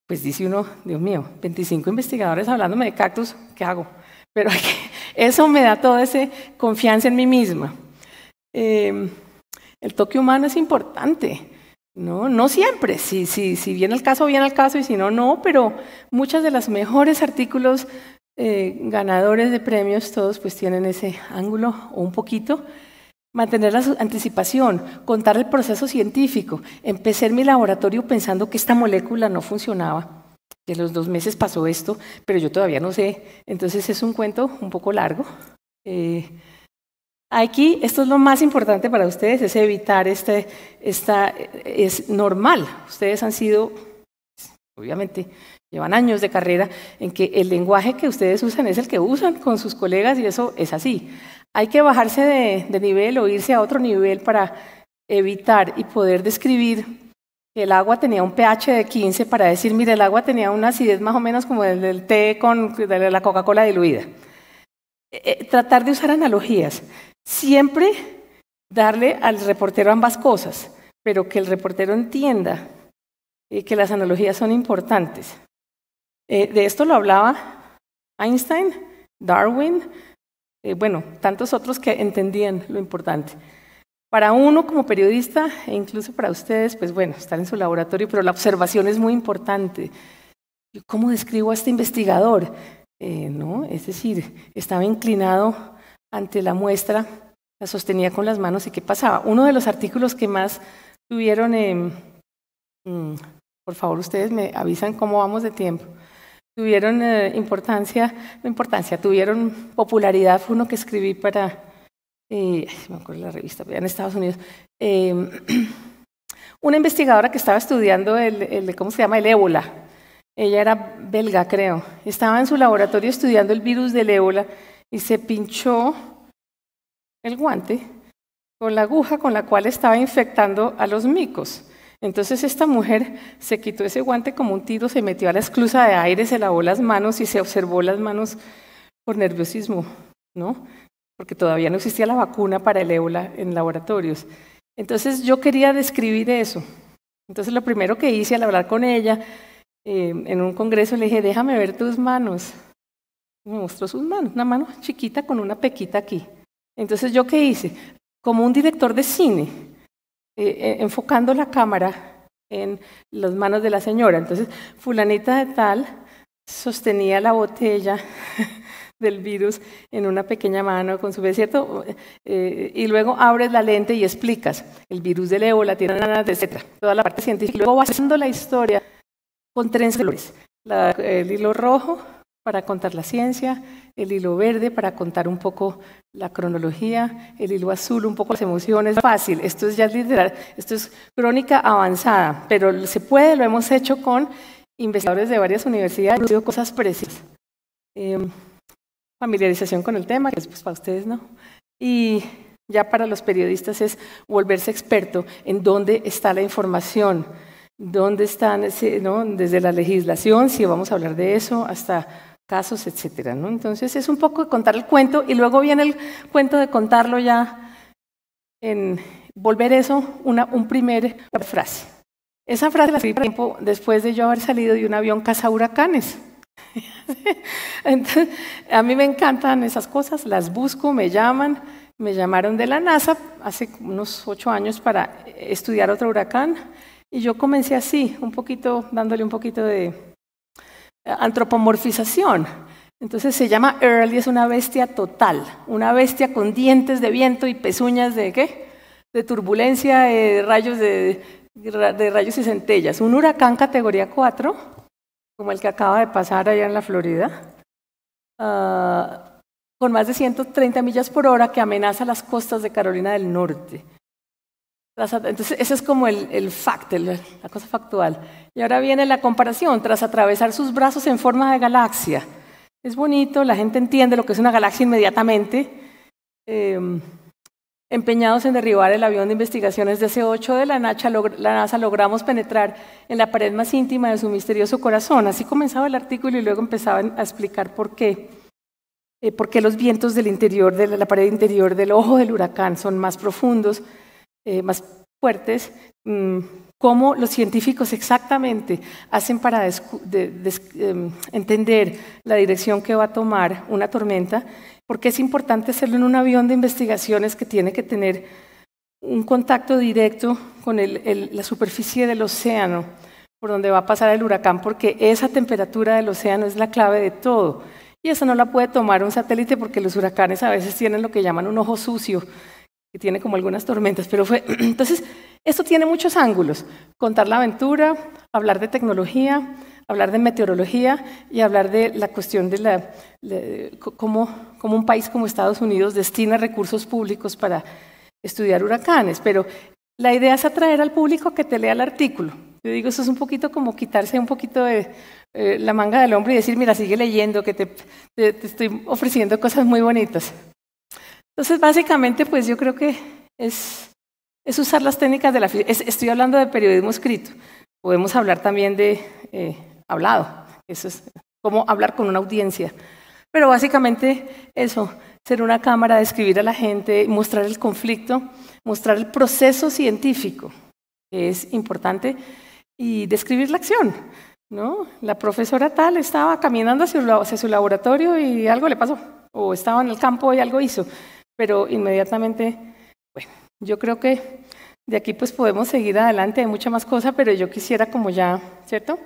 pues dice uno, Dios mío, 25 investigadores hablándome de cactus, ¿qué hago? Pero eso me da toda esa confianza en mí misma. El toque humano es importante, no siempre, si viene el caso, y si no, no, pero muchos de los mejores artículos ganadores de premios, todos pues tienen ese ángulo o un poquito. Mantener la anticipación, contar el proceso científico. Empecé en mi laboratorio pensando que esta molécula no funcionaba, que a los 2 meses pasó esto, pero yo todavía no sé. Entonces es un cuento un poco largo. Aquí, esto es lo más importante para ustedes, es evitar es normal. Ustedes han sido, obviamente, llevan años de carrera en que el lenguaje que ustedes usan es el que usan con sus colegas y eso es así. Hay que bajarse de nivel o irse a otro nivel para evitar y poder describir que el agua tenía un pH de 15 para decir, mire, el agua tenía una acidez más o menos como el del té de la Coca-Cola diluida. Tratar de usar analogías. Siempre darle al reportero ambas cosas, pero que el reportero entienda que las analogías son importantes. De esto lo hablaba Einstein, Darwin, bueno, tantos otros que entendían lo importante. Para uno como periodista, e incluso para ustedes, pues bueno, estar en su laboratorio, pero la observación es muy importante. ¿Cómo describo a este investigador? ¿No? Es decir, estaba inclinado ante la muestra, la sostenía con las manos, ¿y qué pasaba? Uno de los artículos que más tuvieron, por favor, ustedes me avisan cómo vamos de tiempo, tuvieron tuvieron popularidad, fue uno que escribí para, me acuerdo de la revista, en Estados Unidos, una investigadora que estaba estudiando ¿cómo se llama? El ébola. Ella era belga, creo. Estaba en su laboratorio estudiando el virus del ébola y se pinchó el guante con la aguja con la cual estaba infectando a los micos. Entonces esta mujer se quitó ese guante como un tiro, se metió a la esclusa de aire, se lavó las manos y se observó las manos por nerviosismo, ¿no? Porque todavía no existía la vacuna para el ébola en laboratorios. Entonces yo quería describir eso. Entonces lo primero que hice al hablar con ella, en un congreso le dije, déjame ver tus manos. Me mostró sus manos, una mano chiquita con una pequita aquí. Entonces yo ¿qué hice? Como un director de cine, enfocando la cámara en las manos de la señora. Entonces, fulanita de tal sostenía la botella del virus en una pequeña mano con su vez, ¿cierto? Y luego abres la lente y explicas el virus del ébola, tiene etcétera, toda la parte científica. Y luego vas haciendo la historia con 3 colores. El hilo rojo para contar la ciencia, el hilo verde para contar un poco la cronología, el hilo azul un poco las emociones. Fácil, esto es ya literal, esto es crónica avanzada, pero se puede, lo hemos hecho con investigadores de varias universidades, han sido cosas precisas. Familiarización con el tema, que después para ustedes no. Y ya para los periodistas es volverse experto en dónde está la información, dónde están, ¿no? Desde la legislación, si vamos a hablar de eso, hasta casos, etcétera, ¿no? Entonces es un poco de contar el cuento y luego viene el cuento de contarlo ya en volver eso un primer frase. Esa frase la escribí tiempo después de yo haber salido de un avión cazahuracanes. Entonces, a mí me encantan esas cosas, las busco, me llamaron de la NASA hace unos 8 años para estudiar otro huracán y yo comencé así, dándole un poquito de antropomorfización. Entonces se llama Earl y es una bestia total, una bestia con dientes de viento y pezuñas de ¿qué? De turbulencia, de rayos y centellas. Un huracán categoría 4, como el que acaba de pasar allá en la Florida, con más de 130 millas por hora que amenaza las costas de Carolina del Norte. Entonces, ese es como el fact, la cosa factual. Y ahora viene la comparación, tras atravesar sus brazos en forma de galaxia. Es bonito, la gente entiende lo que es una galaxia inmediatamente. Empeñados en derribar el avión de investigaciones DC-8 de la NASA, logramos penetrar en la pared más íntima de su misterioso corazón. Así comenzaba el artículo y luego empezaban a explicar por qué los vientos del interior, de la pared interior del ojo del huracán son más profundos, más fuertes, cómo los científicos exactamente hacen para entender la dirección que va a tomar una tormenta, porque es importante hacerlo en un avión de investigaciones que tiene que tener un contacto directo con la superficie del océano, por donde va a pasar el huracán, porque esa temperatura del océano es la clave de todo. Y eso no la puede tomar un satélite porque los huracanes a veces tienen lo que llaman un ojo sucio, que tiene como algunas tormentas, entonces, esto tiene muchos ángulos: contar la aventura, hablar de tecnología, hablar de meteorología y hablar de la cuestión de cómo un país como Estados Unidos destina recursos públicos para estudiar huracanes. Pero la idea es atraer al público a que te lea el artículo. Yo digo, eso es un poquito como quitarse un poquito de la manga del hombro y decir, mira, sigue leyendo, que te estoy ofreciendo cosas muy bonitas. Entonces, básicamente, pues yo creo que es usar las técnicas de la física. Estoy hablando de periodismo escrito. Podemos hablar también de hablado. Eso es como hablar con una audiencia. Pero básicamente eso, ser una cámara, describir a la gente, mostrar el conflicto, mostrar el proceso científico, que es importante, y describir la acción, ¿no? La profesora tal estaba caminando hacia su laboratorio y algo le pasó, o estaba en el campo y algo hizo. Pero inmediatamente, bueno, yo creo que de aquí pues podemos seguir adelante, hay mucha más cosa, pero yo quisiera como ya, ¿cierto?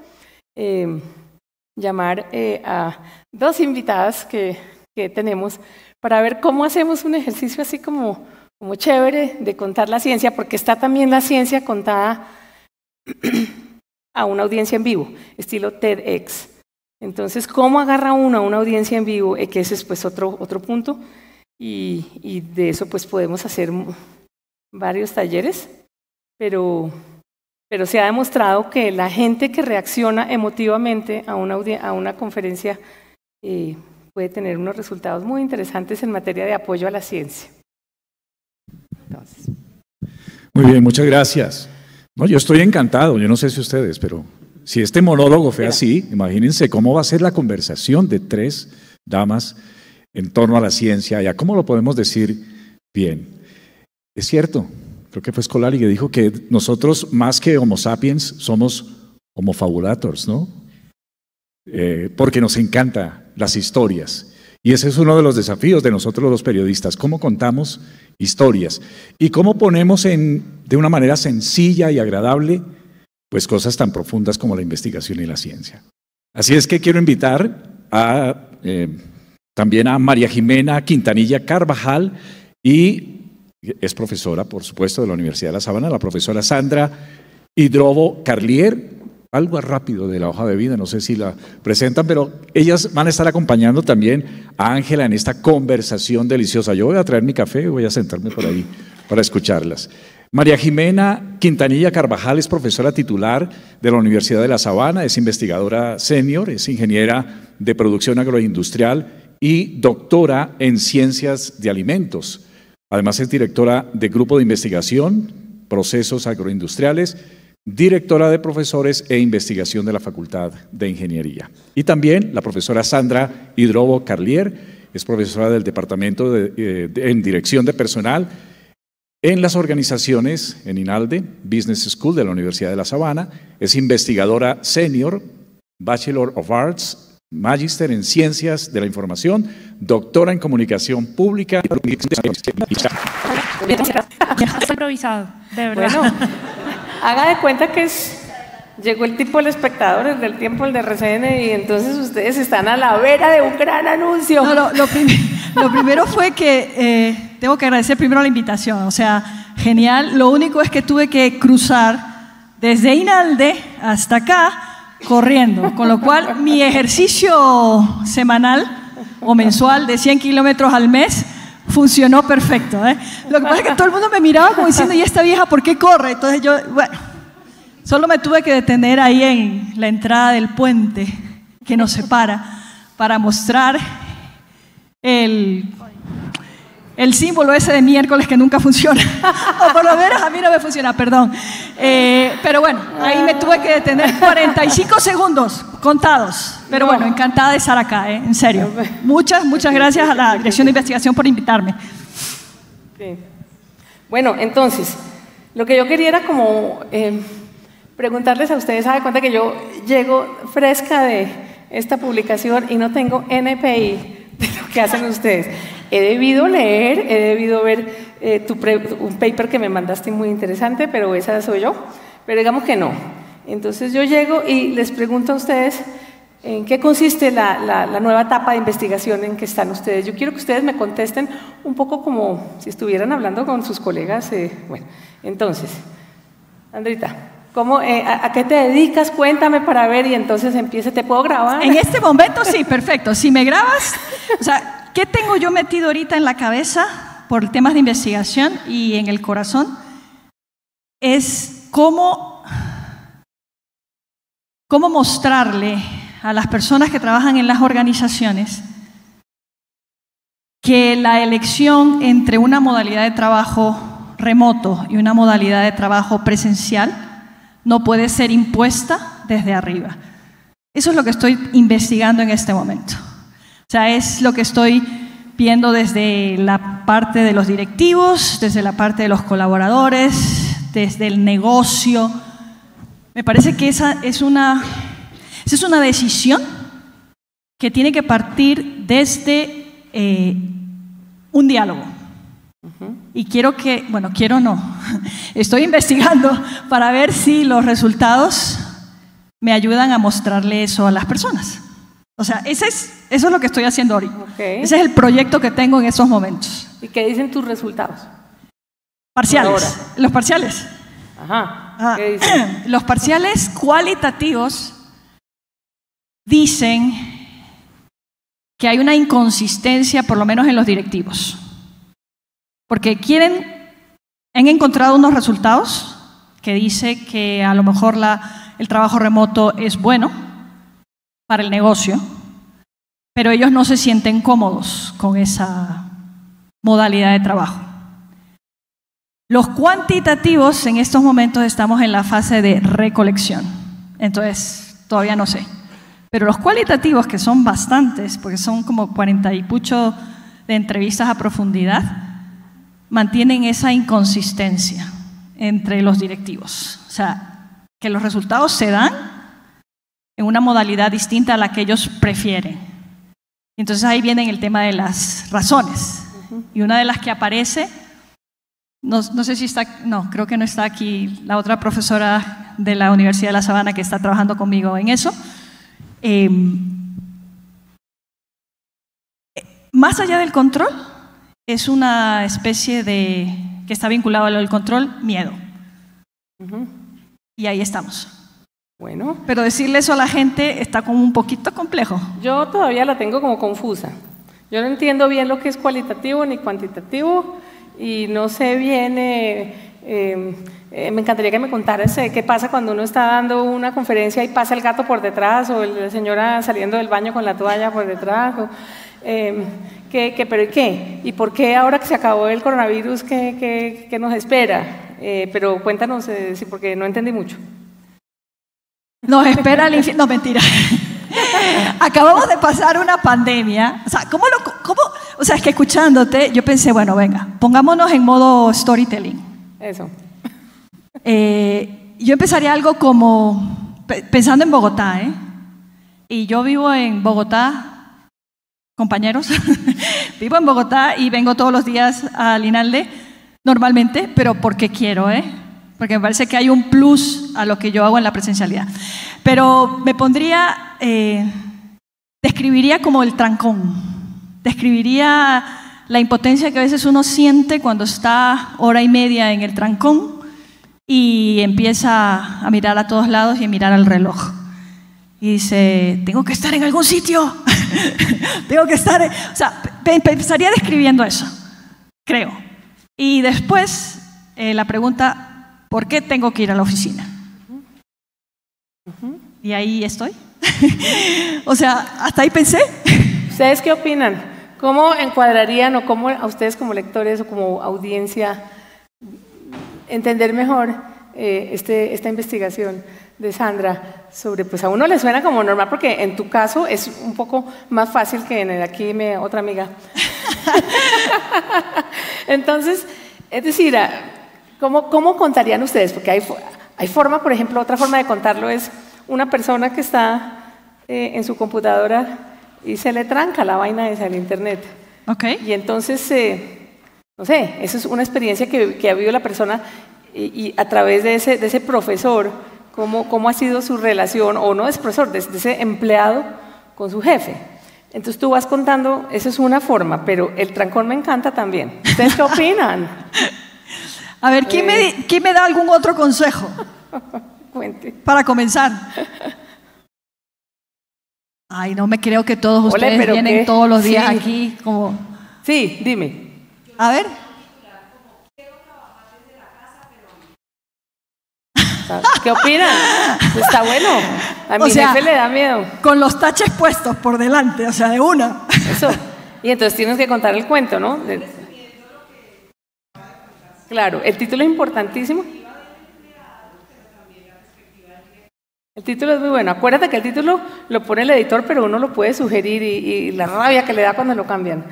Llamar a dos invitadas que tenemos para ver cómo hacemos un ejercicio así como chévere de contar la ciencia, porque está también la ciencia contada a una audiencia en vivo, estilo TEDx. Entonces, ¿cómo agarra uno a una audiencia en vivo? Que ese es pues otro punto. Y de eso pues podemos hacer varios talleres, pero se ha demostrado que la gente que reacciona emotivamente a una conferencia puede tener unos resultados muy interesantes en materia de apoyo a la ciencia. Entonces. Muy bien, muchas gracias. No, yo estoy encantado, yo no sé si ustedes, pero si este monólogo fue así, imagínense cómo va a ser la conversación de tres damas en torno a la ciencia. ¿Ya cómo lo podemos decir bien? Es cierto, creo que fue Scolari que dijo que nosotros, más que Homo sapiens, somos Homo fabulators, ¿no? Porque nos encantan las historias. Y ese es uno de los desafíos de nosotros los periodistas, cómo contamos historias y cómo ponemos de una manera sencilla y agradable pues cosas tan profundas como la investigación y la ciencia. Así es que quiero invitar también a María Jimena Quintanilla Carvajal, y es profesora, por supuesto, de la Universidad de La Sabana, la profesora Sandra Hidrobo Carlier. Algo rápido de la hoja de vida, no sé si la presentan, pero ellas van a estar acompañando también a Ángela en esta conversación deliciosa. Yo voy a traer mi café y voy a sentarme por ahí para escucharlas. María Jimena Quintanilla Carvajal es profesora titular de la Universidad de La Sabana, es investigadora senior, es ingeniera de producción agroindustrial y doctora en ciencias de alimentos. Además es directora de Grupo de Investigación, Procesos Agroindustriales, directora de profesores e investigación de la Facultad de Ingeniería. Y también la profesora Sandra Hidrobo Carlier es profesora del Departamento en Dirección de Personal en las organizaciones en INALDE, Business School de la Universidad de La Sabana, es investigadora senior, Bachelor of Arts, Magister en Ciencias de la Información, doctora en Comunicación Pública. Ya está improvisado, de verdad. Bueno, haga de cuenta que es llegó el tipo del espectador, el del tiempo, el de RCN, y entonces ustedes están a la vera de un gran anuncio. No, lo primero fue que tengo que agradecer primero la invitación, o sea, genial. Lo único es que tuve que cruzar desde Inalde hasta acá corriendo, con lo cual mi ejercicio semanal o mensual de 100 kilómetros al mes funcionó perfecto, ¿eh? Lo que pasa es que todo el mundo me miraba como diciendo, ¿y esta vieja por qué corre? Entonces yo, bueno, solo me tuve que detener ahí en la entrada del puente que nos separa para mostrar el símbolo ese de miércoles que nunca funciona, o por lo menos a mí no me funciona, perdón. Pero bueno, ahí me tuve que detener 45 segundos contados. Pero bueno, encantada de estar acá, en serio. Muchas gracias a la Dirección de Investigación por invitarme. Sí. Bueno, entonces, lo que yo quería era como preguntarles a ustedes, ¿sabe cuenta que yo llego fresca de esta publicación y no tengo NPI de lo que hacen ustedes? He debido leer, he debido ver un paper que me mandaste muy interesante, pero esa soy yo, pero digamos que no. Entonces yo llego y les pregunto a ustedes en qué consiste la nueva etapa de investigación en que están ustedes. Yo quiero que ustedes me contesten un poco como si estuvieran hablando con sus colegas. Bueno, entonces, Andrita, ¿a qué te dedicas? Cuéntame para ver y entonces empiece. ¿Te puedo grabar? En este momento sí, perfecto. Si me grabas, o sea, ¿qué tengo yo metido ahorita en la cabeza por temas de investigación y en el corazón? Es cómo mostrarle a las personas que trabajan en las organizaciones que la elección entre una modalidad de trabajo remoto y una modalidad de trabajo presencial no puede ser impuesta desde arriba. Eso es lo que estoy investigando en este momento. O sea, es lo que estoy viendo desde la parte de los directivos, desde la parte de los colaboradores, desde el negocio. Me parece que esa es una decisión que tiene que partir desde un diálogo. Y estoy investigando para ver si los resultados me ayudan a mostrarle eso a las personas. O sea, eso es lo que estoy haciendo ahorita. Okay. Ese es el proyecto que tengo en estos momentos. ¿Y qué dicen tus resultados? Parciales. Los parciales. Ajá. ¿Qué dicen? Los parciales cualitativos dicen que hay una inconsistencia, por lo menos en los directivos. Porque han encontrado unos resultados que dice que a lo mejor el trabajo remoto es bueno para el negocio, pero ellos no se sienten cómodos con esa modalidad de trabajo. Los cuantitativos, en estos momentos estamos en la fase de recolección, entonces todavía no sé. Pero los cualitativos, que son bastantes, porque son como 40 y pucho de entrevistas a profundidad, mantienen esa inconsistencia entre los directivos. O sea, que los resultados se dan en una modalidad distinta a la que ellos prefieren. Entonces ahí viene el tema de las razones. Y una de las que aparece, no sé si está, no, creo que no está aquí la otra profesora de la Universidad de La Sabana que está trabajando conmigo en eso. Más allá del control, es una especie que está vinculado a lo del control, miedo. Y ahí estamos. Bueno. Pero decirle eso a la gente está como un poquito complejo. Yo todavía la tengo como confusa. Yo no entiendo bien lo que es cualitativo ni cuantitativo y no sé bien, me encantaría que me contaras qué pasa cuando uno está dando una conferencia y pasa el gato por detrás o la señora saliendo del baño con la toalla por detrás. ¿Pero qué? ¿Y por qué ahora que se acabó el coronavirus, qué nos espera? Pero cuéntanos, porque no entendí mucho. Nos espera el infierno. No, mentira. Acabamos de pasar una pandemia. O sea, o sea, es que escuchándote, yo pensé, bueno, venga, pongámonos en modo storytelling. Eso. Yo empezaría algo como, pensando en Bogotá, Y yo vivo en Bogotá, compañeros, vivo en Bogotá y vengo todos los días a Linalde, normalmente, pero porque quiero, porque me parece que hay un plus a lo que yo hago en la presencialidad. Pero me pondría, describiría como el trancón, describiría la impotencia que a veces uno siente cuando está hora y media en el trancón y empieza a mirar a todos lados y a mirar al reloj. Y dice, tengo que estar en algún sitio, tengo que estar... O sea, empezaría describiendo eso, creo. Y después, la pregunta, ¿por qué tengo que ir a la oficina? Y ahí estoy. O sea, hasta ahí pensé. ¿Ustedes qué opinan? ¿Cómo encuadrarían o cómo a ustedes como lectores o como audiencia entender mejor esta investigación de Sandra sobre, pues a uno le suena como normal porque en tu caso es un poco más fácil que en el aquí otra amiga. Entonces, es decir, ¿cómo contarían ustedes? Porque hay forma, por ejemplo, otra forma de contarlo es una persona que está en su computadora y se le tranca la vaina esa al internet. Okay. Y entonces, no sé, esa es una experiencia que ha vivido la persona y a través de ese profesor, cómo ha sido su relación, o no es profesor, de ese empleado con su jefe. Entonces tú vas contando, esa es una forma, pero el trancón me encanta también. ¿Ustedes qué opinan? A ver, ¿quién me da algún otro consejo? Cuente. Para comenzar. Ay, no me creo que todos ustedes vienen todos los días aquí como... Sí, dime. A ver. ¿Qué opinan? Está bueno. A mi jefe le da miedo. Con los taches puestos por delante, o sea, de una. Eso. Y entonces tienes que contar el cuento, ¿no? Claro, el título es importantísimo. El título es muy bueno. Acuérdate que el título lo pone el editor, pero uno lo puede sugerir y la rabia que le da cuando lo cambian.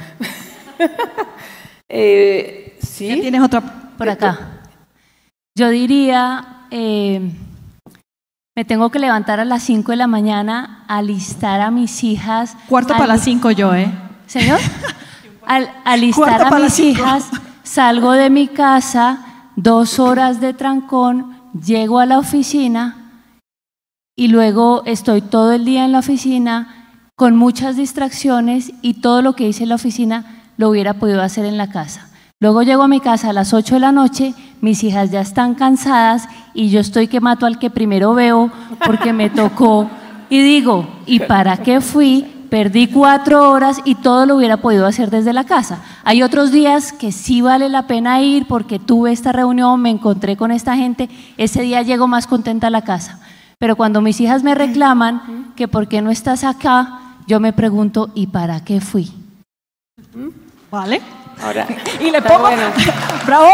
¿Sí? ¿Ya tienes otra por acá? Yo diría... me tengo que levantar a las 5 de la mañana, alistar a mis hijas. Cuarto para las 5 yo, ¿Señor? Alistar a mis hijas, salgo de mi casa, 2 horas de trancón, llego a la oficina y luego estoy todo el día en la oficina con muchas distracciones y todo lo que hice en la oficina lo hubiera podido hacer en la casa. Luego llego a mi casa a las 8 de la noche, mis hijas ya están cansadas y yo estoy que mato al que primero veo porque me tocó y digo, ¿y para qué fui? Perdí 4 horas y todo lo hubiera podido hacer desde la casa. Hay otros días que sí vale la pena ir porque tuve esta reunión, me encontré con esta gente, ese día llego más contenta a la casa. Pero cuando mis hijas me reclaman que por qué no estás acá, yo me pregunto, ¿y para qué fui? ¿Vale? Ahora, y le pongo, bueno. ¡Bravo!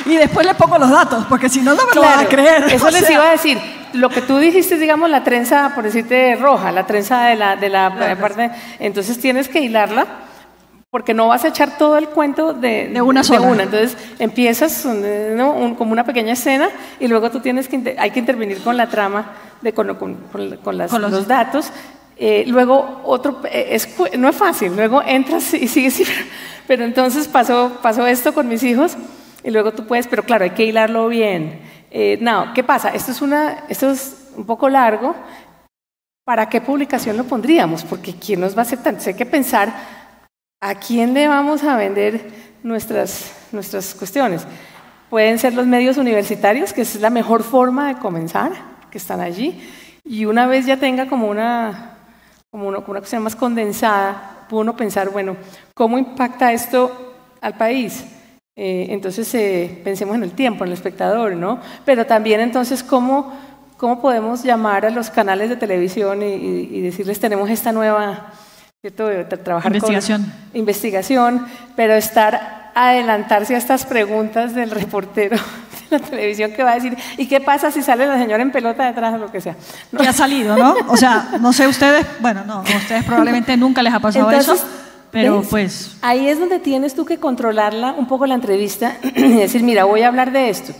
Y después le pongo los datos, porque si no, no me lo van a creer. Eso les iba a decir. Lo que tú dijiste, digamos, la trenza, por decirte roja, la trenza de la parte, entonces tienes que hilarla, porque no vas a echar todo el cuento de una sola. Entonces empiezas como una pequeña escena y luego tú hay que intervenir con la trama, con los datos. Luego no es fácil, luego entras y sigues, pero entonces pasó esto con mis hijos y luego tú puedes, pero claro, hay que hilarlo bien. ¿Qué pasa? Esto es un poco largo. ¿Para qué publicación lo pondríamos? Porque ¿quién nos va a aceptar? Entonces hay que pensar a quién le vamos a vender nuestras cuestiones. Pueden ser los medios universitarios, que es la mejor forma de comenzar, que están allí, y una vez ya tenga como una cuestión más condensada, puede uno pensar, bueno, ¿cómo impacta esto al país? Entonces pensemos en el tiempo, en el espectador, ¿no? Pero también entonces, ¿cómo podemos llamar a los canales de televisión y decirles, tenemos esta nueva, ¿cierto? Trabajar con investigación, pero adelantarse a estas preguntas del reportero de la televisión que va a decir, ¿y qué pasa si sale la señora en pelota detrás o lo que sea? ¿No? Que ha salido, ¿no? O sea, no sé ustedes, bueno, no, a ustedes probablemente nunca les ha pasado entonces, eso, pero ¿ves? Pues... Ahí es donde tienes tú que controlarla un poco la entrevista y decir, mira, voy a hablar de esto.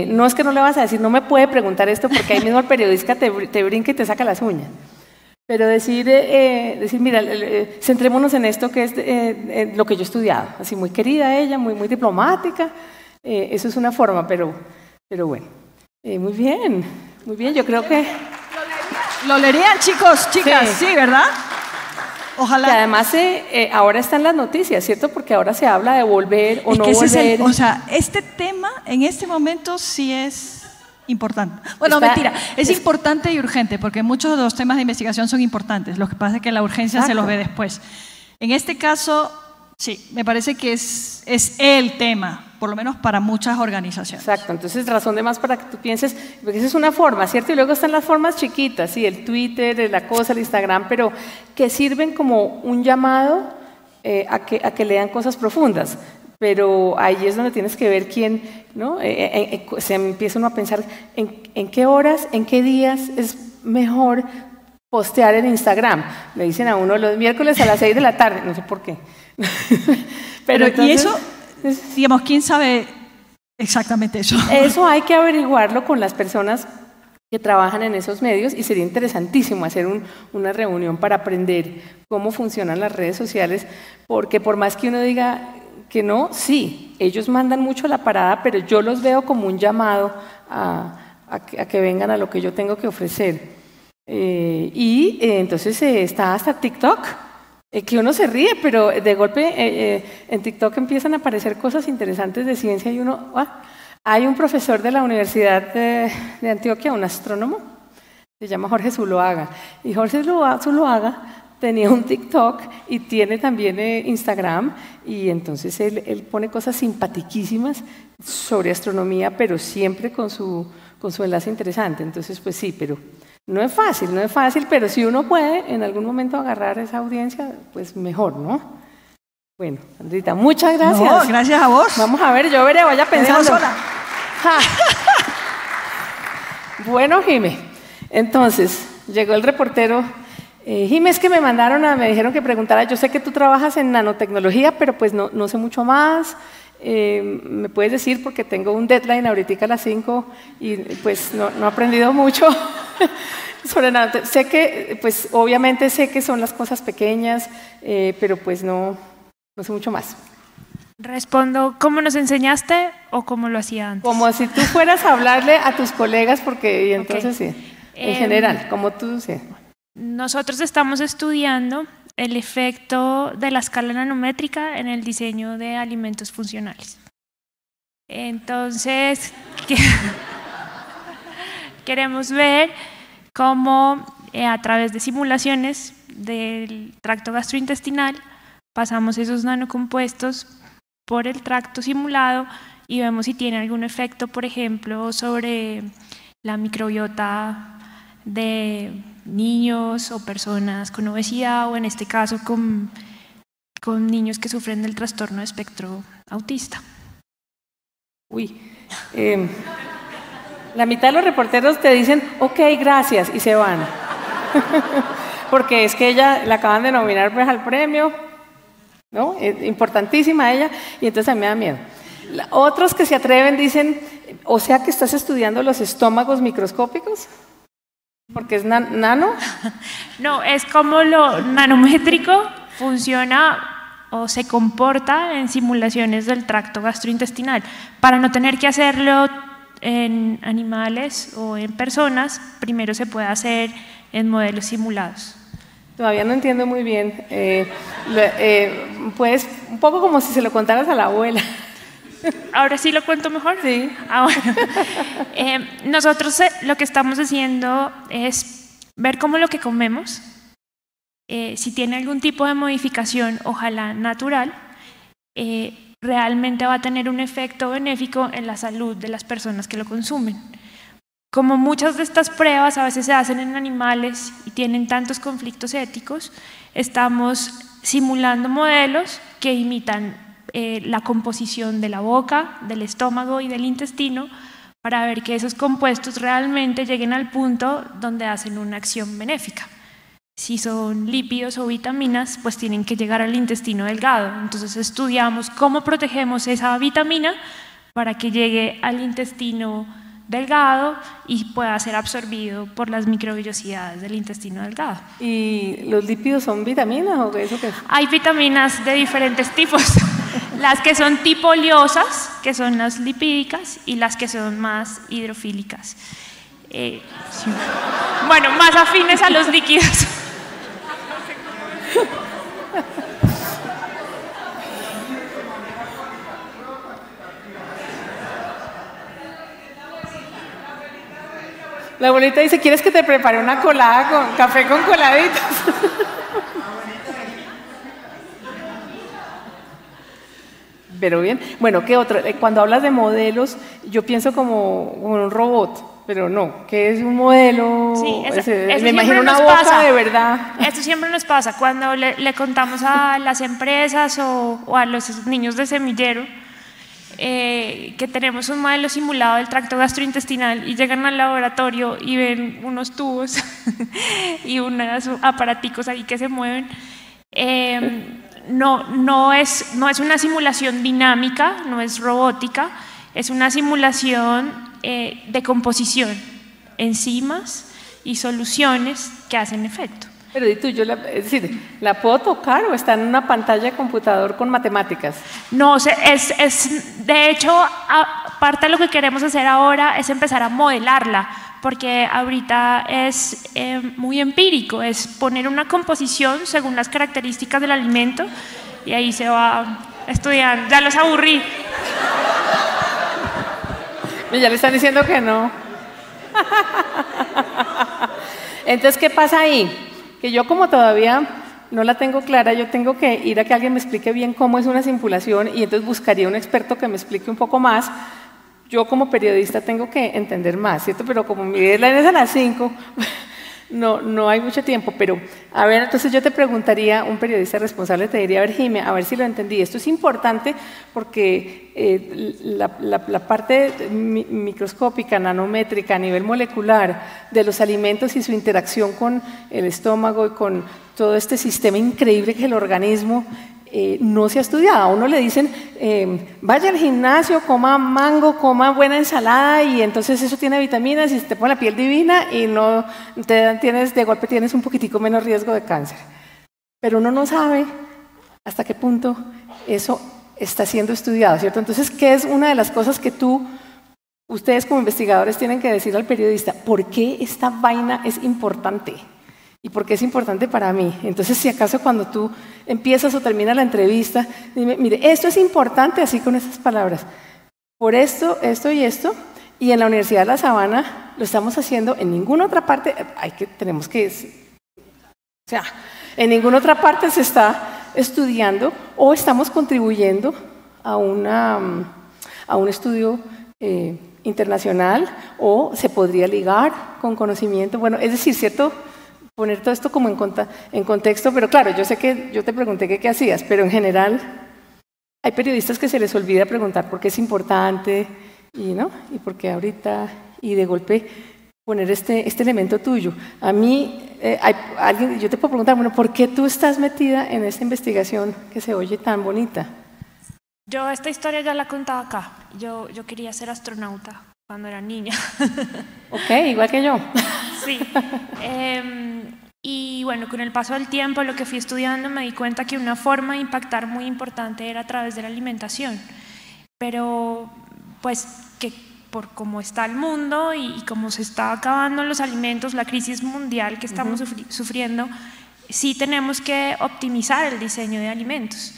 No es que no le vas a decir, no me puede preguntar esto porque ahí mismo el periodista te brinca y te saca las uñas. Pero decir mira, centrémonos en esto que es lo que yo he estudiado. Así muy querida ella, muy, muy diplomática. Eso es una forma, pero bueno. Muy bien, yo creo que... ¿Lo leerían, chicos, chicas? Sí, ¿verdad? Ojalá. Y además ahora están las noticias, ¿cierto? Porque ahora se habla de volver o no volver. O sea, este tema en este momento sí es importante. Bueno, mentira, es importante y urgente, porque muchos de los temas de investigación son importantes. Lo que pasa es que la urgencia se los ve después. En este caso, sí, me parece que es el tema, por lo menos para muchas organizaciones. Exacto, entonces razón de más para que tú pienses, porque esa es una forma, ¿cierto? Y luego están las formas chiquitas, sí, el Twitter, la cosa, el Instagram, pero que sirven como un llamado a que lean cosas profundas. Pero ahí es donde tienes que ver quién, ¿no? Se empieza uno a pensar en qué horas, en qué días es mejor postear en Instagram. Le dicen a uno los miércoles a las 6 de la tarde, no sé por qué. Pero entonces, y eso, digamos, ¿quién sabe exactamente eso? Eso hay que averiguarlo con las personas que trabajan en esos medios y sería interesantísimo hacer una reunión para aprender cómo funcionan las redes sociales, porque por más que uno diga que no, sí, ellos mandan mucho la parada, pero yo los veo como un llamado a que vengan a lo que yo tengo que ofrecer. Entonces está hasta TikTok, que uno se ríe, pero de golpe en TikTok empiezan a aparecer cosas interesantes de ciencia y uno... Hay un profesor de la Universidad de Antioquia, un astrónomo, se llama Jorge Zuloaga, y Jorge Zuloaga tenía un TikTok y tiene también Instagram, y entonces él pone cosas simpatiquísimas sobre astronomía, pero siempre con su enlace interesante. Entonces, pues sí, pero no es fácil, pero si uno puede en algún momento agarrar esa audiencia, pues mejor, ¿no? Bueno, Sandrita, muchas gracias. No, gracias a vos. Vamos a ver, yo veré, vaya pensando. Bueno, Jimé, entonces llegó el reportero. Jimé, es que me dijeron que preguntara, yo sé que tú trabajas en nanotecnología, pero pues no sé mucho más. ¿Me puedes decir? Porque tengo un deadline ahorita a las 5 y pues no he aprendido mucho sobre nanotecnología. Sé que, pues obviamente sé que son las cosas pequeñas, pero pues no sé mucho más. Respondo, ¿cómo nos enseñaste o cómo lo hacía antes? Como si tú fueras a hablarle a tus colegas, porque entonces sí, en general, como tú, sí. Nosotros estamos estudiando el efecto de la escala nanométrica en el diseño de alimentos funcionales. Entonces, queremos ver cómo a través de simulaciones del tracto gastrointestinal pasamos esos nanocompuestos por el tracto simulado y vemos si tiene algún efecto, por ejemplo, sobre la microbiota de niños o personas con obesidad, o en este caso con niños que sufren del trastorno de espectro autista. La mitad de los reporteros te dicen, ok, gracias, y se van. Porque es que ella la acaban de nominar pues al premio, ¿no? Es importantísima ella, y entonces a mí me da miedo. Otros que se atreven dicen, o sea que estás estudiando los estómagos microscópicos, porque es nano. No, es como lo nanométrico funciona o se comporta en simulaciones del tracto gastrointestinal. Para no tener que hacerlo en animales o en personas, primero se puede hacer en modelos simulados. Todavía no entiendo muy bien. Pues un poco como si se lo contaras a la abuela. ¿Ahora sí lo cuento mejor? Sí. Bueno. Nosotros lo que estamos haciendo es ver cómo lo que comemos, si tiene algún tipo de modificación, ojalá natural, realmente va a tener un efecto benéfico en la salud de las personas que lo consumen. Como muchas de estas pruebas a veces se hacen en animales y tienen tantos conflictos éticos, estamos simulando modelos que imitan la composición de la boca, del estómago y del intestino para ver que esos compuestos realmente lleguen al punto donde hacen una acción benéfica. Si son lípidos o vitaminas, pues tienen que llegar al intestino delgado. Entonces estudiamos cómo protegemos esa vitamina para que llegue al intestino delgado y pueda ser absorbido por las microvellosidades del intestino delgado. ¿Y los lípidos son vitaminas o eso qué es? Hay vitaminas de diferentes tipos. las que son tipo oleosas, que son las lipídicas, y las que son más hidrofílicas. Sí. Bueno, más afines a los líquidos. La abuelita dice, ¿quieres que te prepare una colada con café con coladitas? Pero bien, bueno, ¿qué otro? Cuando hablas de modelos, yo pienso como un robot, pero no, ¿qué es un modelo? Sí, me imagino una boca de verdad. Esto siempre nos pasa cuando le contamos a las empresas o a los niños de semillero que tenemos un modelo simulado del tracto gastrointestinal y llegan al laboratorio y ven unos tubos y unos aparaticos ahí que se mueven. No es una simulación dinámica, no es robótica, es una simulación de composición, enzimas y soluciones que hacen efecto. Pero di tú, es decir, ¿la puedo tocar o está en una pantalla de computador con matemáticas? No, de hecho, parte de lo que queremos hacer ahora es empezar a modelarla, porque ahorita es muy empírico, es poner una composición según las características del alimento y ahí se va estudiando. Ya los aburrí. Y ya le están diciendo que no. Entonces, ¿qué pasa ahí? Que yo como todavía no la tengo clara, yo tengo que ir a que alguien me explique bien cómo es una simulación y entonces buscaría un experto que me explique un poco más. Yo como periodista tengo que entender más, ¿cierto? Pero como mi deadline es a las 5, no hay mucho tiempo. Pero, a ver, entonces yo te preguntaría, un periodista responsable te diría, a ver, Jimé, a ver si lo entendí. Esto es importante porque la parte microscópica, nanométrica, a nivel molecular de los alimentos y su interacción con el estómago y con todo este sistema increíble que es el organismo, no se ha estudiado. A uno le dicen, vaya al gimnasio, coma mango, coma buena ensalada y entonces eso tiene vitaminas y te pone la piel divina y no de golpe tienes un poquitico menos riesgo de cáncer. Pero uno no sabe hasta qué punto eso está siendo estudiado, ¿cierto? Entonces, ¿qué es una de las cosas que ustedes como investigadores tienen que decir al periodista? ¿Por qué esta vaina es importante? ¿Y por qué es importante para mí? Entonces, si acaso cuando tú empiezas o terminas la entrevista, dime, mire, esto es importante, así con esas palabras, por esto, esto y esto, y en la Universidad de La Sabana lo estamos haciendo, en ninguna otra parte, en ninguna otra parte se está estudiando o estamos contribuyendo a un estudio internacional o se podría ligar con conocimiento, bueno, es decir, ¿cierto? Poner todo esto como en contexto, pero claro, yo sé que yo te pregunté qué hacías, pero en general hay periodistas que se les olvida preguntar por qué es importante y por qué ahorita, y de golpe poner este elemento tuyo. A mí, yo te puedo preguntar, bueno, ¿por qué tú estás metida en esta investigación que se oye tan bonita? Yo esta historia ya la he contado acá. Yo quería ser astronauta cuando era niña. Ok, igual que yo. Sí. Y bueno, con el paso del tiempo, lo que fui estudiando, me di cuenta que una forma de impactar muy importante era a través de la alimentación. Pero, pues, que por cómo está el mundo y cómo se está acabando los alimentos, la crisis mundial que estamos sufriendo, sí tenemos que optimizar el diseño de alimentos.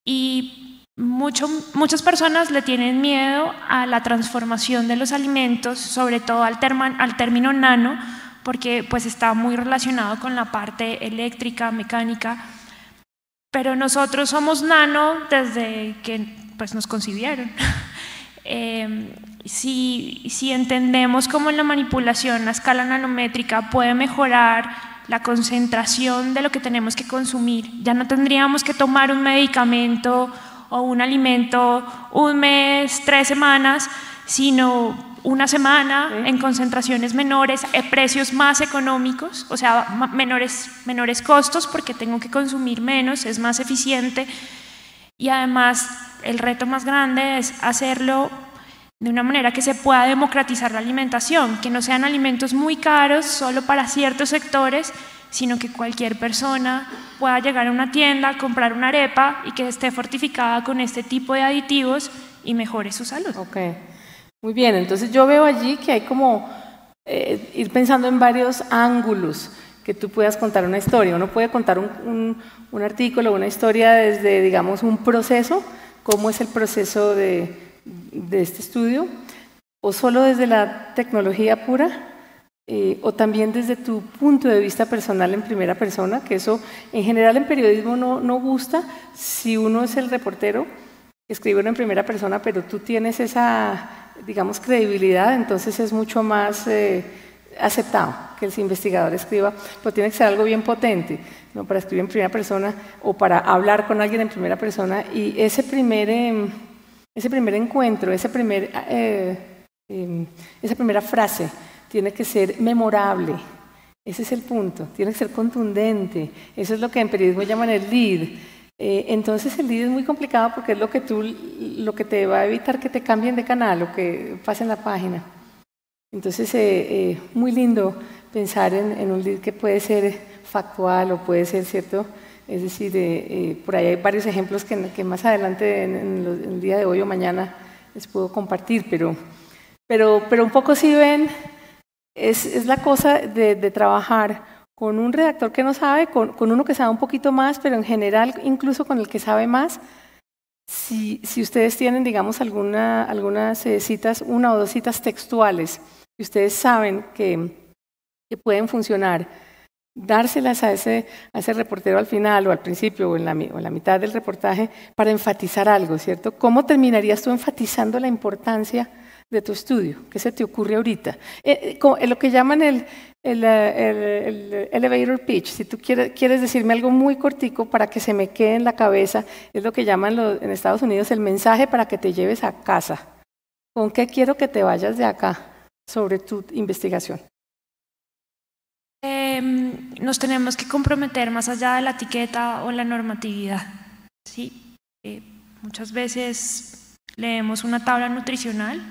Y muchas personas le tienen miedo a la transformación de los alimentos, sobre todo al término nano, porque pues está muy relacionado con la parte eléctrica, mecánica, pero nosotros somos nano desde que pues, nos concibieron. Si entendemos cómo la manipulación a escala nanométrica puede mejorar la concentración de lo que tenemos que consumir, ya no tendríamos que tomar un medicamento o un alimento un mes, 3 semanas, sino una semana en concentraciones menores, precios más económicos, o sea, menores costos porque tengo que consumir menos, es más eficiente y además el reto más grande es hacerlo de una manera que se pueda democratizar la alimentación, que no sean alimentos muy caros solo para ciertos sectores, sino que cualquier persona pueda llegar a una tienda, comprar una arepa y que esté fortificada con este tipo de aditivos y mejore su salud. Ok, muy bien. Entonces yo veo allí que hay como ir pensando en varios ángulos que tú puedas contar una historia. Uno puede contar un artículo, una historia desde, digamos, un proceso, cómo es el proceso de este estudio, o solo desde la tecnología pura, o también desde tu punto de vista personal en primera persona, que eso en general en periodismo no gusta si uno es el reportero, escribe en primera persona, pero tú tienes esa, digamos, credibilidad, entonces es mucho más aceptado que el investigador escriba, pero tiene que ser algo bien potente, ¿no? Para escribir en primera persona o para hablar con alguien en primera persona, y ese primer encuentro, esa primera frase tiene que ser memorable. Ese es el punto, tiene que ser contundente. Eso es lo que en periodismo llaman el lead. Entonces el lead es muy complicado porque es lo que te va a evitar que te cambien de canal o que pasen la página. Entonces muy lindo pensar en un lead que puede ser factual o puede ser cierto. Es decir, por ahí hay varios ejemplos que más adelante en el día de hoy o mañana les puedo compartir, pero un poco si ven, es la cosa de trabajar con un redactor que no sabe, con uno que sabe un poquito más, pero en general incluso con el que sabe más. Si ustedes tienen, digamos, algunas citas, 1 o 2 citas textuales, que ustedes saben que pueden funcionar, dárselas a ese reportero al final o al principio o en la mitad del reportaje para enfatizar algo, ¿cierto? ¿Cómo terminarías tú enfatizando la importancia de tu estudio? ¿Qué se te ocurre ahorita? Lo que llaman el elevator pitch, si tú quieres decirme algo muy cortico para que se me quede en la cabeza, es lo que llaman en Estados Unidos el mensaje para que te lleves a casa. ¿Con qué quiero que te vayas de acá sobre tu investigación? Nos tenemos que comprometer más allá de la etiqueta o la normatividad, ¿sí? Muchas veces leemos una tabla nutricional,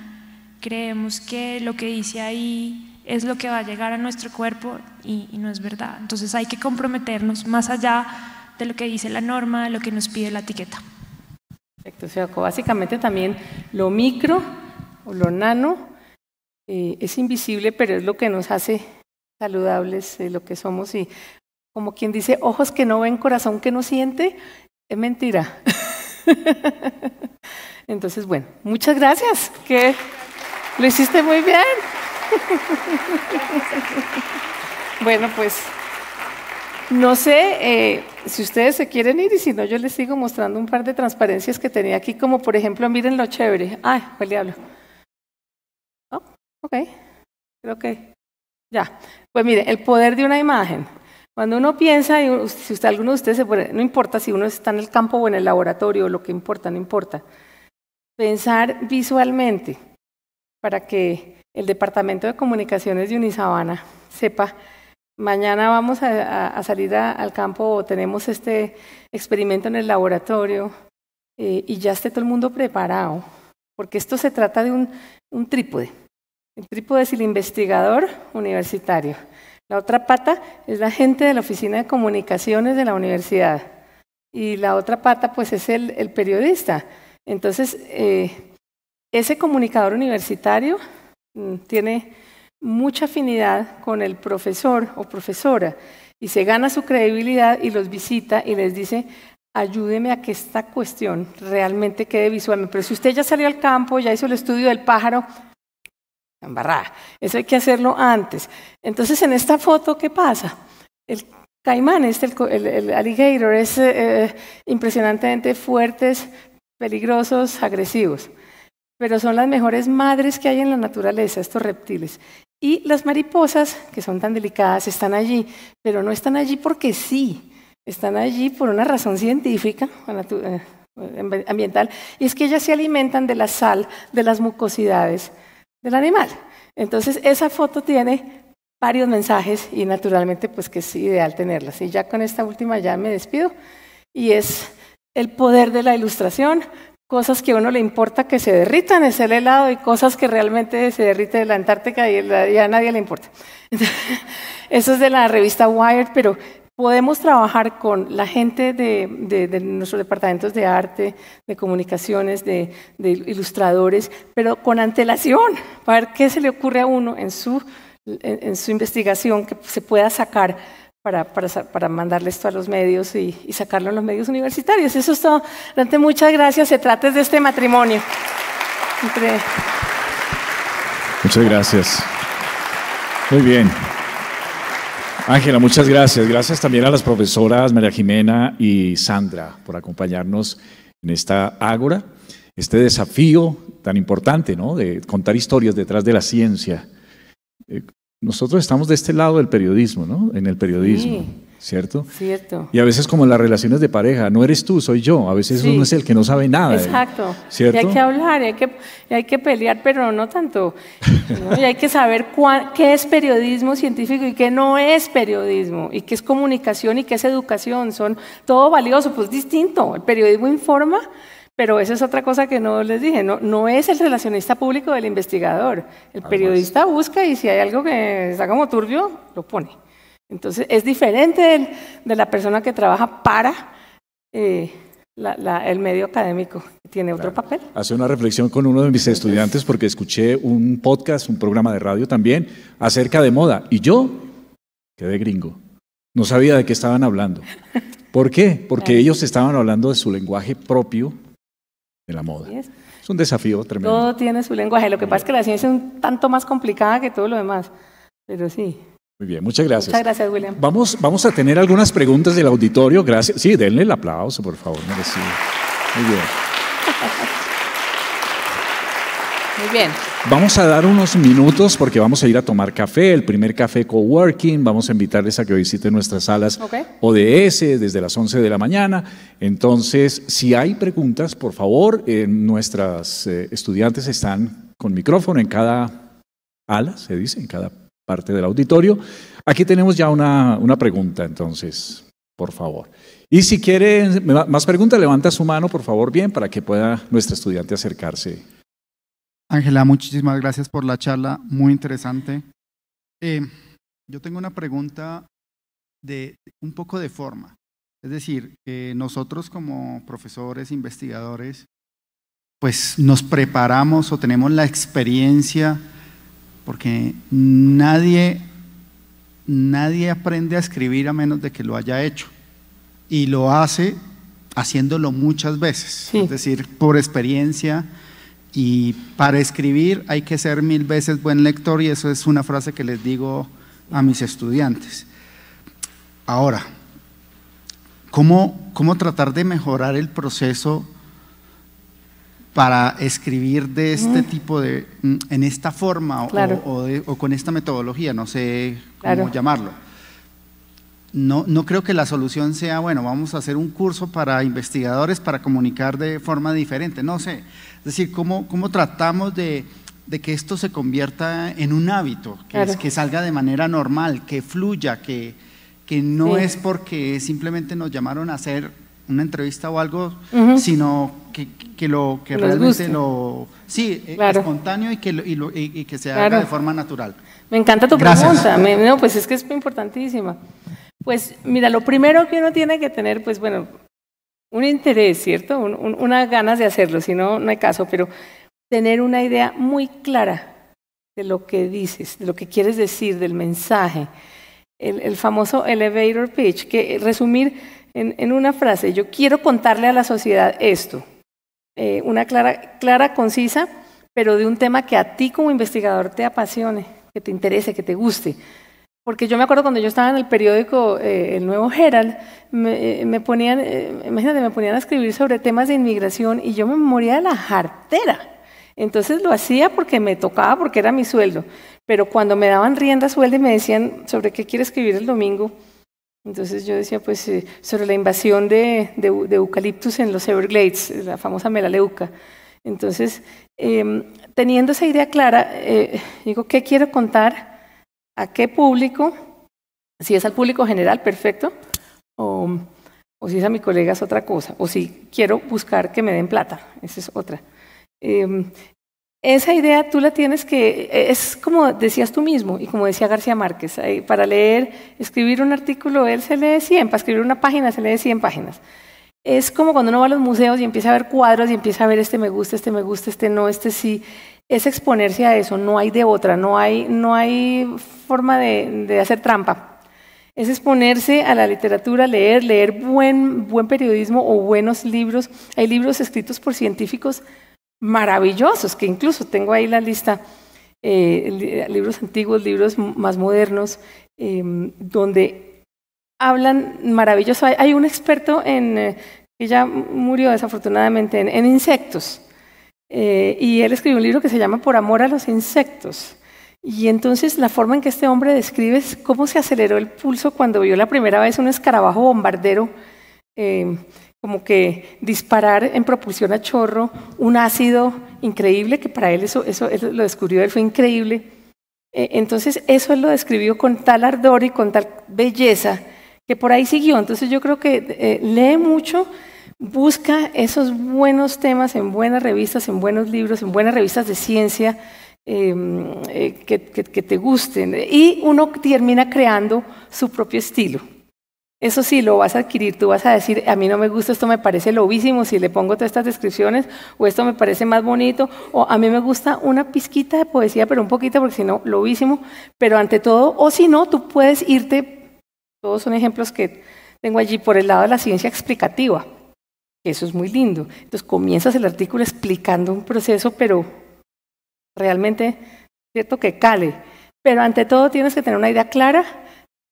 creemos que lo que dice ahí es lo que va a llegar a nuestro cuerpo y no es verdad. Entonces hay que comprometernos más allá de lo que dice la norma, de lo que nos pide la etiqueta. Perfecto, o sea, básicamente también lo micro o lo nano es invisible, pero es lo que nos hace saludables, lo que somos, y como quien dice, ojos que no ven, corazón que no siente, es mentira. Entonces, bueno, muchas gracias, que lo hiciste muy bien. Bueno, pues no sé si ustedes se quieren ir, y si no yo les sigo mostrando un par de transparencias que tenía aquí, como por ejemplo, miren lo chévere. Ay, fue el diablo. Oh, ok, creo que ya. Pues mire, el poder de una imagen. Cuando uno piensa, y si alguno de ustedes no importa si uno está en el campo o en el laboratorio, lo que importa, no importa. Pensar visualmente para que el Departamento de Comunicaciones de Unisabana sepa, mañana vamos a salir al campo o tenemos este experimento en el laboratorio y ya esté todo el mundo preparado, porque esto se trata de un trípode. El trípode es el investigador universitario. La otra pata es la gente de la oficina de comunicaciones de la universidad. Y la otra pata pues es el periodista. Entonces, ese comunicador universitario tiene mucha afinidad con el profesor o profesora y se gana su credibilidad y los visita y les dice, ayúdeme a que esta cuestión realmente quede visualmente. Pero si usted ya salió al campo, ya hizo el estudio del pájaro, embarrada. Eso hay que hacerlo antes. Entonces, en esta foto, ¿qué pasa? El caimán, el alligator, es impresionantemente fuertes, peligrosos, agresivos. Pero son las mejores madres que hay en la naturaleza, estos reptiles. Y las mariposas, que son tan delicadas, están allí, pero no están allí porque sí, están allí por una razón científica, ambiental, y es que ellas se alimentan de la sal, de las mucosidades del animal. Entonces, esa foto tiene varios mensajes y naturalmente pues que es ideal tenerlas. Y ya con esta última ya me despido, y es el poder de la ilustración cosas que a uno le importa que se derritan, es el helado, y cosas que realmente se derrite de la Antártica y ya a nadie le importa. Eso es de la revista Wired, pero podemos trabajar con la gente de nuestros departamentos de arte, de comunicaciones, de ilustradores, pero con antelación, para ver qué se le ocurre a uno en su investigación que se pueda sacar para mandarle esto a los medios y sacarlo en los medios universitarios. Eso es todo. Realmente muchas gracias. Se trata de este matrimonio. Muchas gracias. Muy bien. Ángela, muchas gracias. Gracias también a las profesoras María Jimena y Sandra por acompañarnos en esta ágora, este desafío tan importante, ¿no?, de contar historias detrás de la ciencia. Nosotros estamos de este lado del periodismo, ¿no? En el periodismo, sí, ¿cierto? Cierto. Y a veces como en las relaciones de pareja, no eres tú, soy yo. A veces uno es el que no sabe nada. Exacto. ¿Cierto? Y hay que hablar, y hay que pelear, pero no tanto, ¿no? Y hay que saber qué es periodismo científico y qué no es periodismo, y qué es comunicación y qué es educación. Son todo valioso, pues distinto. El periodismo informa, pero esa es otra cosa que no les dije, no es el relacionista público del investigador. El periodista busca y si hay algo que está como turbio, lo pone. Entonces es diferente de la persona que trabaja para el medio académico, que tiene otro papel. Hace una reflexión con uno de mis estudiantes porque escuché un podcast, un programa de radio también, acerca de moda, y yo quedé gringo. No sabía de qué estaban hablando. ¿Por qué? Porque ellos estaban hablando de su lenguaje propio de la moda. Es un desafío tremendo. Todo tiene su lenguaje. Lo que pasa es que la ciencia es un tanto más complicada que todo lo demás. Pero sí. Muy bien, muchas gracias. Muchas gracias, William. Vamos a tener algunas preguntas del auditorio. Gracias. Sí, denle el aplauso, por favor. Merecido. Muy bien. Muy bien. Vamos a dar unos minutos porque vamos a ir a tomar café, el primer café coworking. Vamos a invitarles a que visiten nuestras salas ODS desde las 11 de la mañana. Entonces, si hay preguntas, por favor, nuestras estudiantes están con micrófono en cada ala, se dice, en cada parte del auditorio. Aquí tenemos ya una pregunta, entonces, por favor. Y si quieren más preguntas, levanta su mano, por favor, bien, para que pueda nuestra estudiante acercarse. Ángela, muchísimas gracias por la charla, muy interesante. Yo tengo una pregunta de un poco de forma. Es decir, nosotros como profesores, investigadores, pues nos preparamos o tenemos la experiencia, porque nadie aprende a escribir a menos de que lo haya hecho. Y lo hace haciéndolo muchas veces, sí. Es decir, por experiencia. Y para escribir hay que ser 1000 veces buen lector, y eso es una frase que les digo a mis estudiantes. Ahora, ¿cómo tratar de mejorar el proceso para escribir de este tipo en esta forma, claro, o con esta metodología? No sé cómo llamarlo. No creo que la solución sea, bueno, vamos a hacer un curso para investigadores para comunicar de forma diferente, no sé. Es decir, ¿cómo tratamos de que esto se convierta en un hábito, que salga de manera normal, que fluya, que no es porque simplemente nos llamaron a hacer una entrevista o algo, sino que realmente espontáneo y que se haga de forma natural? Me encanta tu pregunta. No, pues es que es importantísima. Pues mira, lo primero que uno tiene que tener, pues bueno, un interés, ¿cierto? Unas ganas de hacerlo, si no, no hay caso, pero tener una idea muy clara de lo que dices, de lo que quieres decir, del mensaje. El famoso elevator pitch, que resumir en una frase: yo quiero contarle a la sociedad esto. Una clara, concisa, pero de un tema que a ti como investigador te apasione, que te interese, que te guste. Porque yo me acuerdo cuando yo estaba en el periódico El Nuevo Herald, me ponían a escribir sobre temas de inmigración y yo me moría de la jartera. Entonces lo hacía porque me tocaba, porque era mi sueldo. Pero cuando me daban rienda suelta y me decían sobre qué quiere escribir el domingo, entonces yo decía, pues sobre la invasión de eucaliptus en los Everglades, la famosa melaleuca. Entonces, teniendo esa idea clara, digo, ¿qué quiero contar? ¿A qué público? Si es al público general, perfecto. o si es a mi colega es otra cosa, o si quiero buscar que me den plata, esa es otra. Esa idea tú la tienes que, es como decías tú mismo y como decía García Márquez, para leer, escribir un artículo, él se lee 100, para escribir una página se lee 100 páginas. Es como cuando uno va a los museos y empieza a ver cuadros y empieza a ver este me gusta, este no, este sí. Es exponerse a eso, no hay de otra, no hay forma de hacer trampa. Es exponerse a la literatura, leer buen periodismo o buenos libros. Hay libros escritos por científicos maravillosos, que incluso tengo ahí la lista, libros antiguos, libros más modernos, donde hablan maravilloso. Hay un experto que ya murió desafortunadamente en insectos, y él escribió un libro que se llama Por amor a los insectos. Y entonces la forma en que este hombre describe es cómo se aceleró el pulso cuando vio la primera vez un escarabajo bombardero, como que disparar en propulsión a chorro un ácido increíble, que para él eso lo descubrió, él fue increíble. Entonces eso él lo describió con tal ardor y con tal belleza que por ahí siguió. Entonces yo creo que lee mucho, busca esos buenos temas en buenas revistas, en buenos libros, en buenas revistas de ciencia que te gusten, y uno termina creando su propio estilo. Eso sí, lo vas a adquirir, tú vas a decir, a mí no me gusta, esto me parece lobísimo si le pongo todas estas descripciones, o esto me parece más bonito, o a mí me gusta una pizquita de poesía, pero un poquito, porque si no, lobísimo. Pero ante todo, o si no, tú puedes irte, todos son ejemplos que tengo allí, por el lado de la ciencia explicativa. Eso es muy lindo. Entonces comienzas el artículo explicando un proceso, pero realmente, cierto que cale. Pero ante todo tienes que tener una idea clara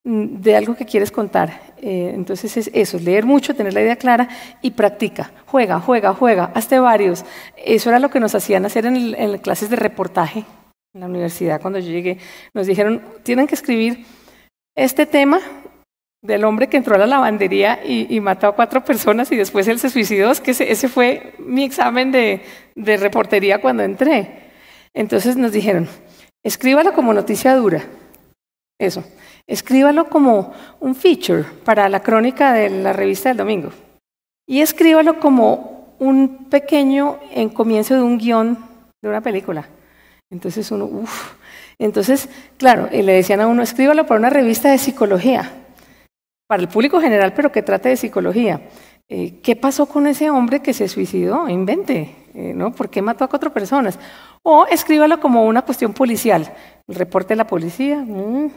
de algo que quieres contar. Entonces es eso, leer mucho, tener la idea clara y practica. Juega, hazte varios. Eso era lo que nos hacían hacer en clases de reportaje en la universidad. Cuando yo llegué, nos dijeron, tienen que escribir este tema del hombre que entró a la lavandería y mató a 4 personas y después él se suicidó. Es que ese fue mi examen de reportería cuando entré. Entonces nos dijeron, escríbalo como noticia dura. Eso. Escríbalo como un feature para la crónica de la revista del domingo. Y escríbalo como un pequeño comienzo de un guión de una película. Entonces uno, Entonces, claro, le decían a uno, escríbalo para una revista de psicología, para el público general, pero que trate de psicología. ¿Qué pasó con ese hombre que se suicidó? Invente, ¿no? ¿Por qué mató a 4 personas? O escríbalo como una cuestión policial, el reporte de la policía,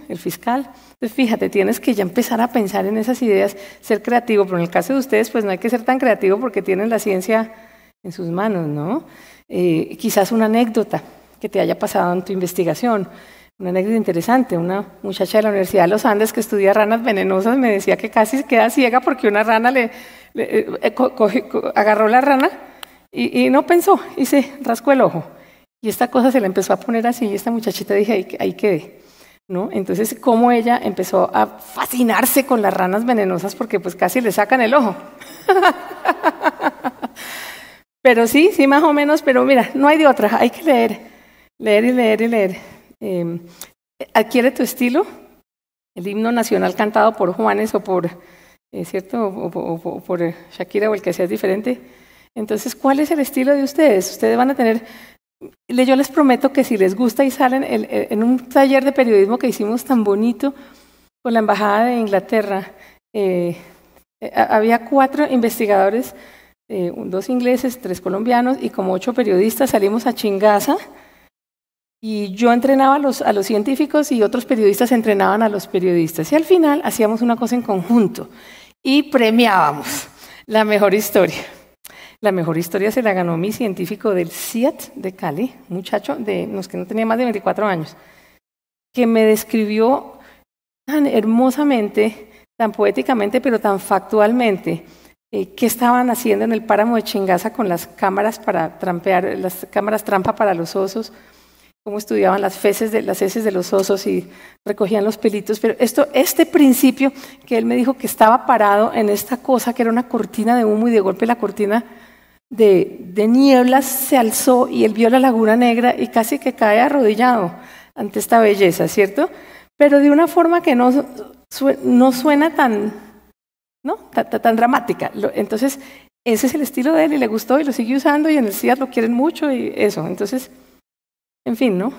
el fiscal. Entonces, fíjate, tienes que ya empezar a pensar en esas ideas, ser creativo, pero en el caso de ustedes, pues no hay que ser tan creativo porque tienen la ciencia en sus manos, ¿no? Quizás una anécdota que te haya pasado en tu investigación, una anécdota interesante. Una muchacha de la Universidad de los Andes que estudia ranas venenosas me decía que casi queda ciega porque una rana agarró la rana y no pensó y se rascó el ojo. Y esta cosa se le empezó a poner así y esta muchachita dije, ahí quedé, ¿no? Entonces, cómo ella empezó a fascinarse con las ranas venenosas porque pues casi le sacan el ojo. Pero sí, más o menos, pero mira, no hay de otra, hay que leer. Adquiere tu estilo, el himno nacional cantado por Juanes o por, ¿cierto? O por Shakira o el que sea diferente. Entonces, ¿cuál es el estilo de ustedes? Ustedes van a tener, yo les prometo que si les gusta y salen en un taller de periodismo que hicimos tan bonito con la Embajada de Inglaterra, había 4 investigadores, 2 ingleses, 3 colombianos y como 8 periodistas. Salimos a Chingaza y yo entrenaba a los científicos y otros periodistas entrenaban a los periodistas. Y al final hacíamos una cosa en conjunto y premiábamos la mejor historia. La mejor historia se la ganó mi científico del CIAT de Cali, un muchacho que no tenía más de 24 años, que me describió tan hermosamente, tan poéticamente, pero tan factualmente, qué estaban haciendo en el páramo de Chingaza con las cámaras para trampear, las cámaras trampa para los osos, cómo estudiaban las heces de los osos y recogían los pelitos. Pero este principio que él me dijo que estaba parado en esta cosa que era una cortina de humo y de golpe la cortina de nieblas se alzó y él vio la Laguna Negra y casi que cae arrodillado ante esta belleza, ¿cierto? Pero de una forma que no suena tan ¿no? Tan dramática. Entonces, ese es el estilo de él y le gustó y lo sigue usando y en el CIAD lo quieren mucho y eso. Entonces, en fin, ¿no?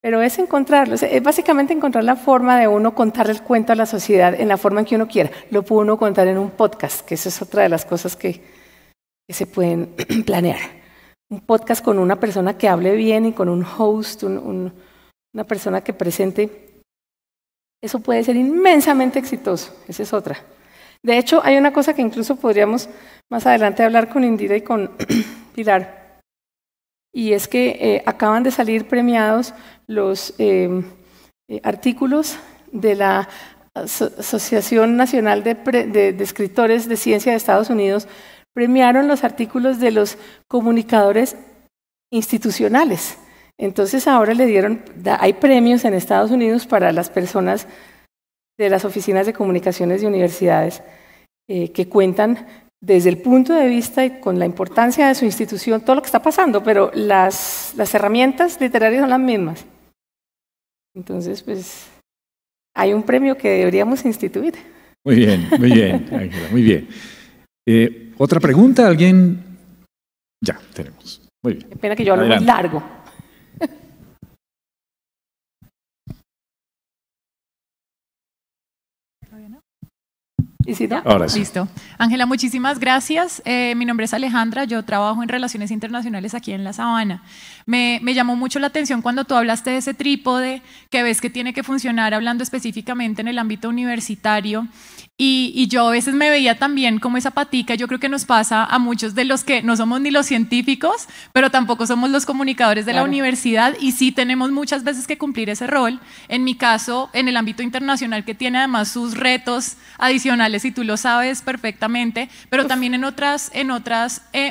Pero es encontrarlo, es básicamente encontrar la forma de uno contarle el cuento a la sociedad en la forma en que uno quiera. Lo puede uno contar en un podcast, que esa es otra de las cosas que se pueden planear. Un podcast con una persona que hable bien y con un host, una persona que presente. Eso puede ser inmensamente exitoso, esa es otra. De hecho, hay una cosa que incluso podríamos más adelante hablar con Indira y con Pilar, y es que acaban de salir premiados los artículos de la Asociación Nacional de Escritores de Ciencia de Estados Unidos, premiaron los artículos de los comunicadores institucionales. Entonces ahora hay premios en Estados Unidos para las personas de las oficinas de comunicaciones de universidades que cuentan desde el punto de vista y con la importancia de su institución todo lo que está pasando, pero las herramientas literarias son las mismas. Entonces, pues, hay un premio que deberíamos instituir. Muy bien, Ángela, muy bien. ¿Otra pregunta? ¿Alguien? Ya, tenemos. Muy bien. Qué pena que yo hablo muy largo. ¿Y si no? Ahora sí. Listo. Ángela, muchísimas gracias. Mi nombre es Alejandra, yo trabajo en Relaciones Internacionales aquí en La Sabana. Me llamó mucho la atención cuando tú hablaste de ese trípode que ves que tiene que funcionar hablando específicamente en el ámbito universitario. Y yo a veces me veía también como esa patica. Yo creo que nos pasa a muchos de los que no somos ni los científicos, pero tampoco somos los comunicadores de la universidad, y sí tenemos muchas veces que cumplir ese rol. En mi caso, en el ámbito internacional, que tiene además sus retos adicionales, y tú lo sabes perfectamente, pero también en otras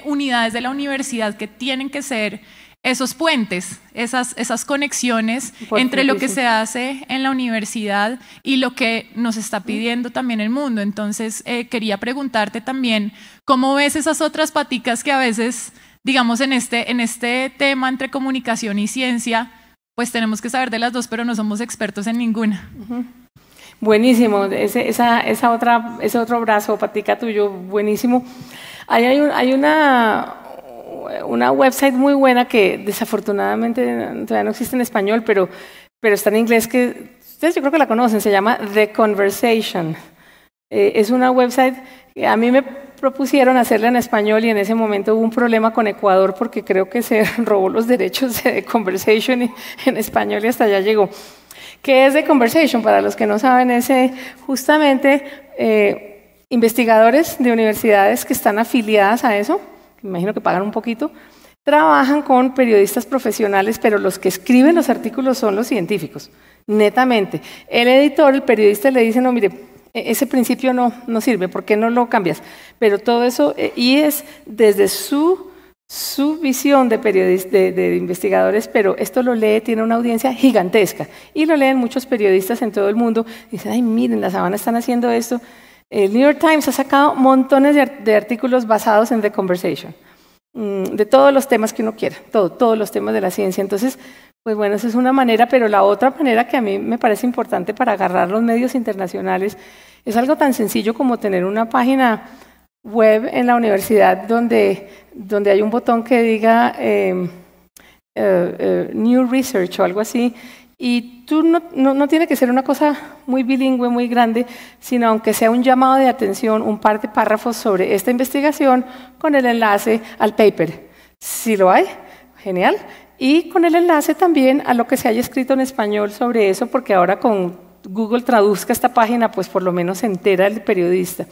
unidades de la universidad que tienen que ser esos puentes, esas conexiones entre lo que se hace en la universidad y lo que nos está pidiendo también el mundo. Entonces, quería preguntarte también, ¿cómo ves esas otras paticas que a veces, digamos, en este tema entre comunicación y ciencia, pues tenemos que saber de las dos, pero no somos expertos en ninguna? Buenísimo, ese otro brazo, patica tuyo, buenísimo. Hay una website muy buena que desafortunadamente todavía no existe en español, pero está en inglés, que ustedes yo creo que la conocen, se llama The Conversation. Es una website que a mí me propusieron hacerla en español y en ese momento hubo un problema con Ecuador porque creo que se robó los derechos de The Conversation y en español y hasta allá llegó. ¿Qué es The Conversation? Para los que no saben, es justamente investigadores de universidades que están afiliadas a eso, me imagino que pagan un poquito, trabajan con periodistas profesionales, pero los que escriben los artículos son los científicos, netamente. El editor, el periodista le dice, no, mire, ese principio no sirve, ¿por qué no lo cambias? Pero todo eso, y es desde su visión de periodistas, de investigadores, pero esto lo lee, tiene una audiencia gigantesca, y lo leen muchos periodistas en todo el mundo, dicen, ay, miren, La Sabana están haciendo esto. El New York Times ha sacado montones de artículos basados en The Conversation, de todos los temas que uno quiera, todos los temas de la ciencia. Entonces, pues bueno, esa es una manera, pero la otra manera que a mí me parece importante para agarrar los medios internacionales es algo tan sencillo como tener una página web en la universidad donde hay un botón que diga New Research o algo así. Y tú no tiene que ser una cosa muy bilingüe, muy grande, sino aunque sea un llamado de atención, un par de párrafos sobre esta investigación con el enlace al paper. Si lo hay, genial. Y con el enlace también a lo que se haya escrito en español sobre eso, porque ahora con Google Traduzca esta página, pues por lo menos se entera el periodista.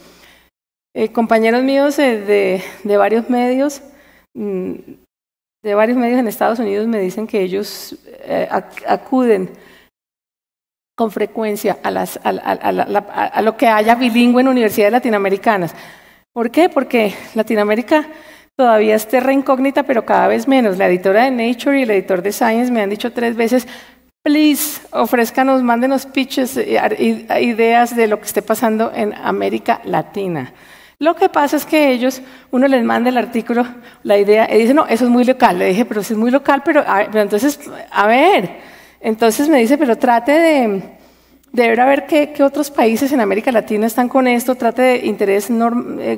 Compañeros míos de varios medios en Estados Unidos me dicen que ellos acuden con frecuencia a lo que haya bilingüe en universidades latinoamericanas. ¿Por qué? Porque Latinoamérica todavía es terra incógnita, pero cada vez menos. La editora de Nature y el editor de Science me han dicho 3 veces, please, ofrézcanos, mándenos pitches, ideas de lo que esté pasando en América Latina. Lo que pasa es que uno les manda el artículo, la idea, y dice, no, eso es muy local. Le dije, pero si es muy local, pero entonces, a ver. Entonces me dice, pero trate Debe haber qué otros países en América Latina están con esto, trate de interés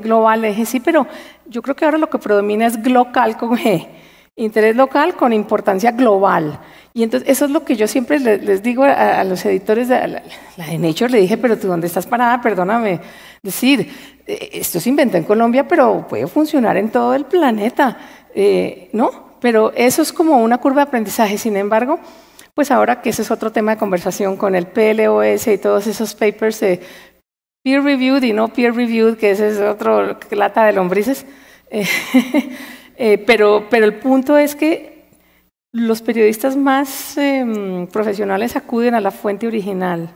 global, le dije sí, pero yo creo que ahora lo que predomina es local con G, interés local con importancia global. Y entonces eso es lo que yo siempre les digo a los editores de la de Nature, le dije, pero tú dónde estás parada, perdóname, decir, esto se inventó en Colombia, pero puede funcionar en todo el planeta, ¿no? Pero eso es como una curva de aprendizaje, sin embargo, pues ahora que ese es otro tema de conversación con el PLOS y todos esos papers peer reviewed y no peer reviewed, que ese es otro lata de lombrices, pero el punto es que los periodistas más profesionales acuden a la fuente original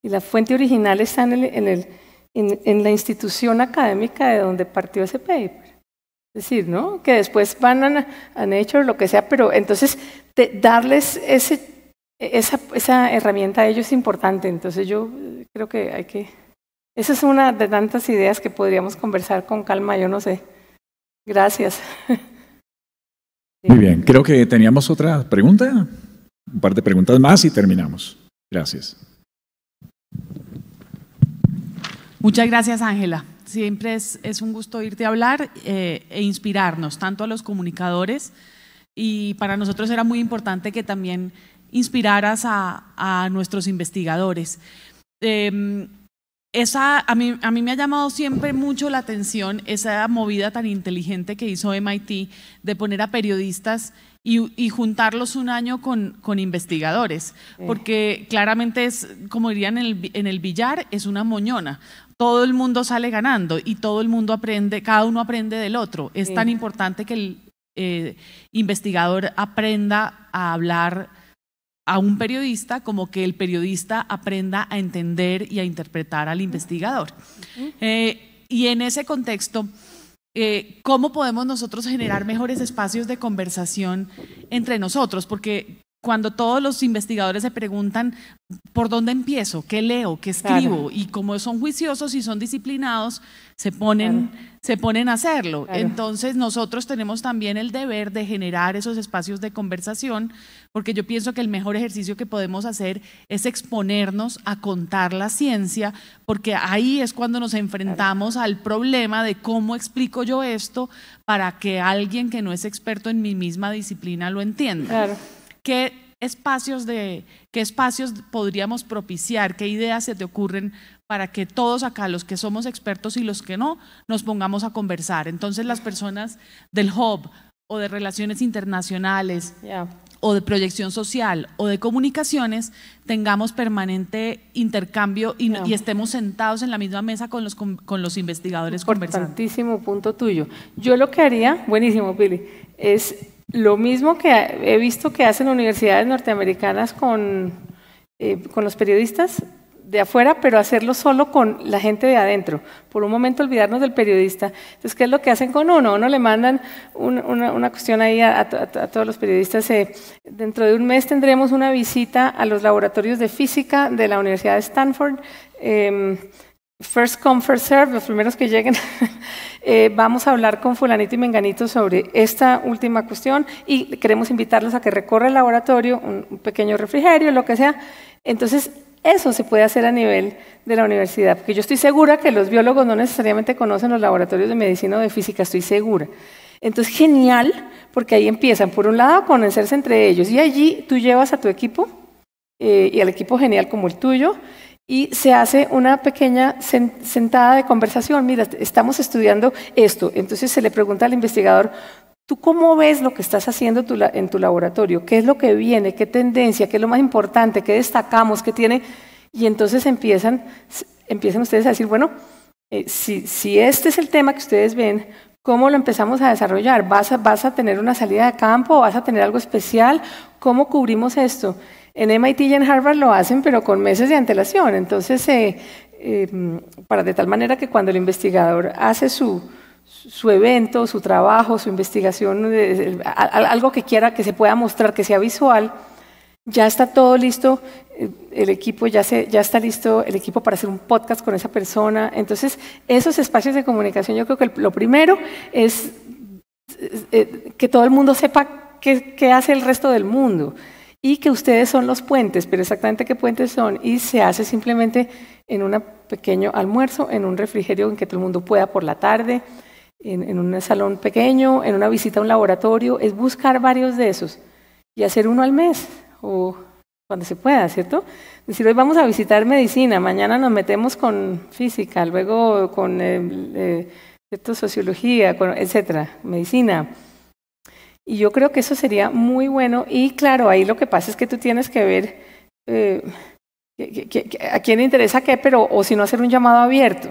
y la fuente original está en la institución académica de donde partió ese paper. Es decir, ¿no? Que después van a Nature, lo que sea, pero entonces darles esa herramienta a ellos es importante. Entonces yo creo que esa es una de tantas ideas que podríamos conversar con calma, yo no sé. Gracias. Muy bien, creo que teníamos otra pregunta, un par de preguntas más y terminamos. Gracias. Muchas gracias, Ángela. Siempre es un gusto oírte hablar e inspirarnos, tanto a los comunicadores, y para nosotros era muy importante que también inspiraras a nuestros investigadores. A mí me ha llamado siempre mucho la atención esa movida tan inteligente que hizo MIT de poner a periodistas y juntarlos un año con investigadores, porque claramente es, como dirían en el billar, es una moñona. Todo el mundo sale ganando y todo el mundo aprende, cada uno aprende del otro. Es tan importante que el investigador aprenda a hablar a un periodista como que el periodista aprenda a entender y a interpretar al investigador. Y en ese contexto, ¿cómo podemos nosotros generar mejores espacios de conversación entre nosotros? Porque cuando todos los investigadores se preguntan ¿por dónde empiezo? ¿Qué leo? ¿Qué escribo? Claro. Y como son juiciosos y son disciplinados, se ponen a hacerlo. Claro. Entonces nosotros tenemos también el deber de generar esos espacios de conversación, porque yo pienso que el mejor ejercicio que podemos hacer es exponernos a contar la ciencia, porque ahí es cuando nos enfrentamos al problema de cómo explico yo esto para que alguien que no es experto en mi misma disciplina lo entienda. Claro. ¿Qué espacios podríamos propiciar? ¿Qué ideas se te ocurren para que todos acá, los que somos expertos y los que no, nos pongamos a conversar? Entonces las personas del Hub o de Relaciones Internacionales o de Proyección Social o de Comunicaciones tengamos permanente intercambio y estemos sentados en la misma mesa con los investigadores conversando. Importantísimo punto tuyo. Yo lo que haría, buenísimo Pili, es lo mismo que he visto que hacen universidades norteamericanas con los periodistas de afuera, pero hacerlo solo con la gente de adentro. Por un momento olvidarnos del periodista. Entonces, ¿qué es lo que hacen con uno? Uno le mandan una cuestión ahí a todos los periodistas. Dentro de un mes tendremos una visita a los laboratorios de física de la Universidad de Stanford. First come, first serve, los primeros que lleguen. Vamos a hablar con fulanito y menganito sobre esta última cuestión y queremos invitarlos a que recorra el laboratorio, un pequeño refrigerio, lo que sea. Entonces, eso se puede hacer a nivel de la universidad, porque yo estoy segura que los biólogos no necesariamente conocen los laboratorios de medicina o de física, estoy segura. Entonces, genial, porque ahí empiezan, por un lado, a conocerse entre ellos, y allí tú llevas a tu equipo, y al equipo genial como el tuyo, y se hace una pequeña sentada de conversación. Mira, estamos estudiando esto. Entonces se le pregunta al investigador, ¿tú cómo ves lo que estás haciendo en tu laboratorio? ¿Qué es lo que viene? ¿Qué tendencia? ¿Qué es lo más importante? ¿Qué destacamos? ¿Qué tiene? Y entonces empiezan ustedes a decir, bueno, si este es el tema que ustedes ven, ¿cómo lo empezamos a desarrollar? ¿Vas a tener una salida de campo? ¿Vas a tener algo especial? ¿Cómo cubrimos esto? En MIT y en Harvard lo hacen, pero con meses de antelación. Entonces, de tal manera que cuando el investigador hace su evento, su trabajo, su investigación, algo que quiera que se pueda mostrar, que sea visual, ya está todo listo, el equipo ya está listo, el equipo para hacer un podcast con esa persona. Entonces, esos espacios de comunicación, yo creo que lo primero es que todo el mundo sepa qué hace el resto del mundo. y que ustedes son los puentes, pero exactamente qué puentes son, y se hace simplemente en un pequeño almuerzo, en un refrigerio en que todo el mundo pueda por la tarde, en un salón pequeño, en una visita a un laboratorio, es buscar varios de esos y hacer uno al mes o cuando se pueda, ¿cierto? Es decir, hoy vamos a visitar medicina, mañana nos metemos con física, luego con sociología, etcétera, medicina. Y yo creo que eso sería muy bueno. Y claro, ahí lo que pasa es que tú tienes que ver a quién le interesa qué, pero o si no hacer un llamado abierto.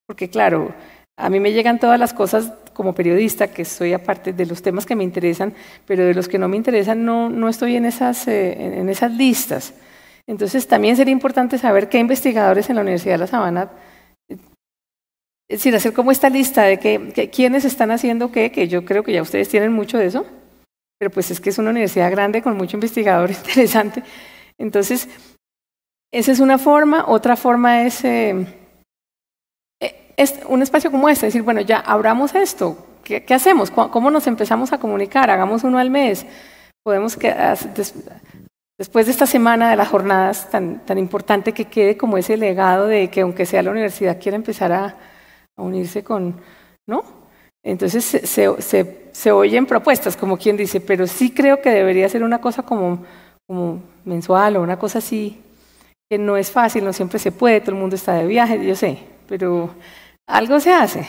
Porque claro, a mí me llegan todas las cosas como periodista, que estoy aparte de los temas que me interesan, pero de los que no me interesan no estoy en esas listas. Entonces también sería importante saber qué investigadores en la Universidad de La Sabana, es decir, hacer como esta lista de quiénes están haciendo qué, que yo creo que ya ustedes tienen mucho de eso, pero pues es que es una universidad grande con mucho investigador interesante. Entonces, esa es una forma. Otra forma es un espacio como este, decir, bueno, ya abramos esto, ¿qué hacemos? ¿Cómo nos empezamos a comunicar? Hagamos uno al mes. Podemos después de esta semana de las jornadas tan importante, que quede como ese legado de que aunque sea la universidad quiera empezar a unirse con, ¿no? Entonces se oyen propuestas, como quien dice, pero sí creo que debería ser una cosa como mensual o una cosa así, que no es fácil, no siempre se puede, todo el mundo está de viaje, yo sé, pero algo se hace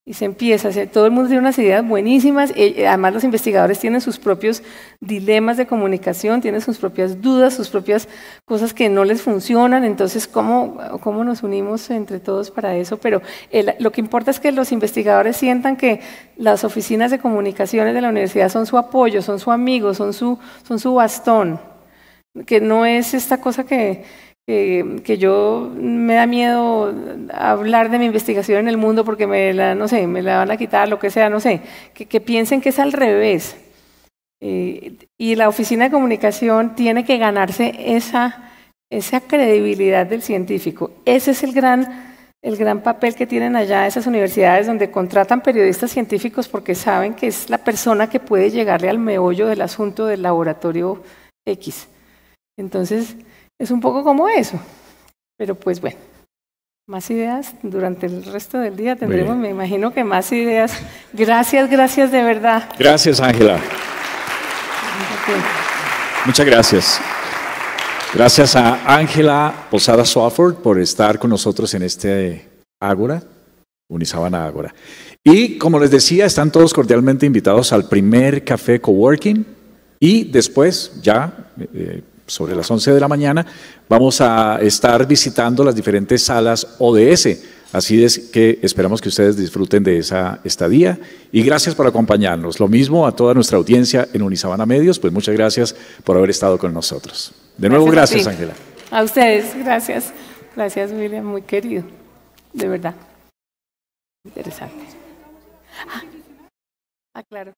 y se empieza. Todo el mundo tiene unas ideas buenísimas, además los investigadores tienen sus propios dilemas de comunicación, tienen sus propias dudas, sus propias cosas que no les funcionan, entonces ¿cómo nos unimos entre todos para eso? Pero lo que importa es que los investigadores sientan que las oficinas de comunicaciones de la universidad son su apoyo, son su amigo, son su bastón, que no es esta cosa que yo me da miedo hablar de mi investigación en el mundo porque me la van a quitar, lo que sea, no sé, que piensen que es al revés. Y la oficina de comunicación tiene que ganarse esa credibilidad del científico. Ese es el gran papel que tienen allá esas universidades donde contratan periodistas científicos porque saben que es la persona que puede llegarle al meollo del asunto del laboratorio X. Entonces, es un poco como eso, pero pues bueno, más ideas durante el resto del día tendremos, me imagino que más ideas. Gracias de verdad. Gracias, Ángela. Muchas gracias. Gracias a Ángela Posada Swafford por estar con nosotros en este Ágora, Unisabana Ágora. Y como les decía, están todos cordialmente invitados al primer café coworking y después ya sobre las 11 de la mañana, vamos a estar visitando las diferentes salas ODS. Así es que esperamos que ustedes disfruten de esa estadía y gracias por acompañarnos. Lo mismo a toda nuestra audiencia en Unisabana Medios, pues muchas gracias por haber estado con nosotros. De nuevo, gracias Ángela. A ustedes, gracias. Gracias, William, muy querido. De verdad. Interesante. Claro.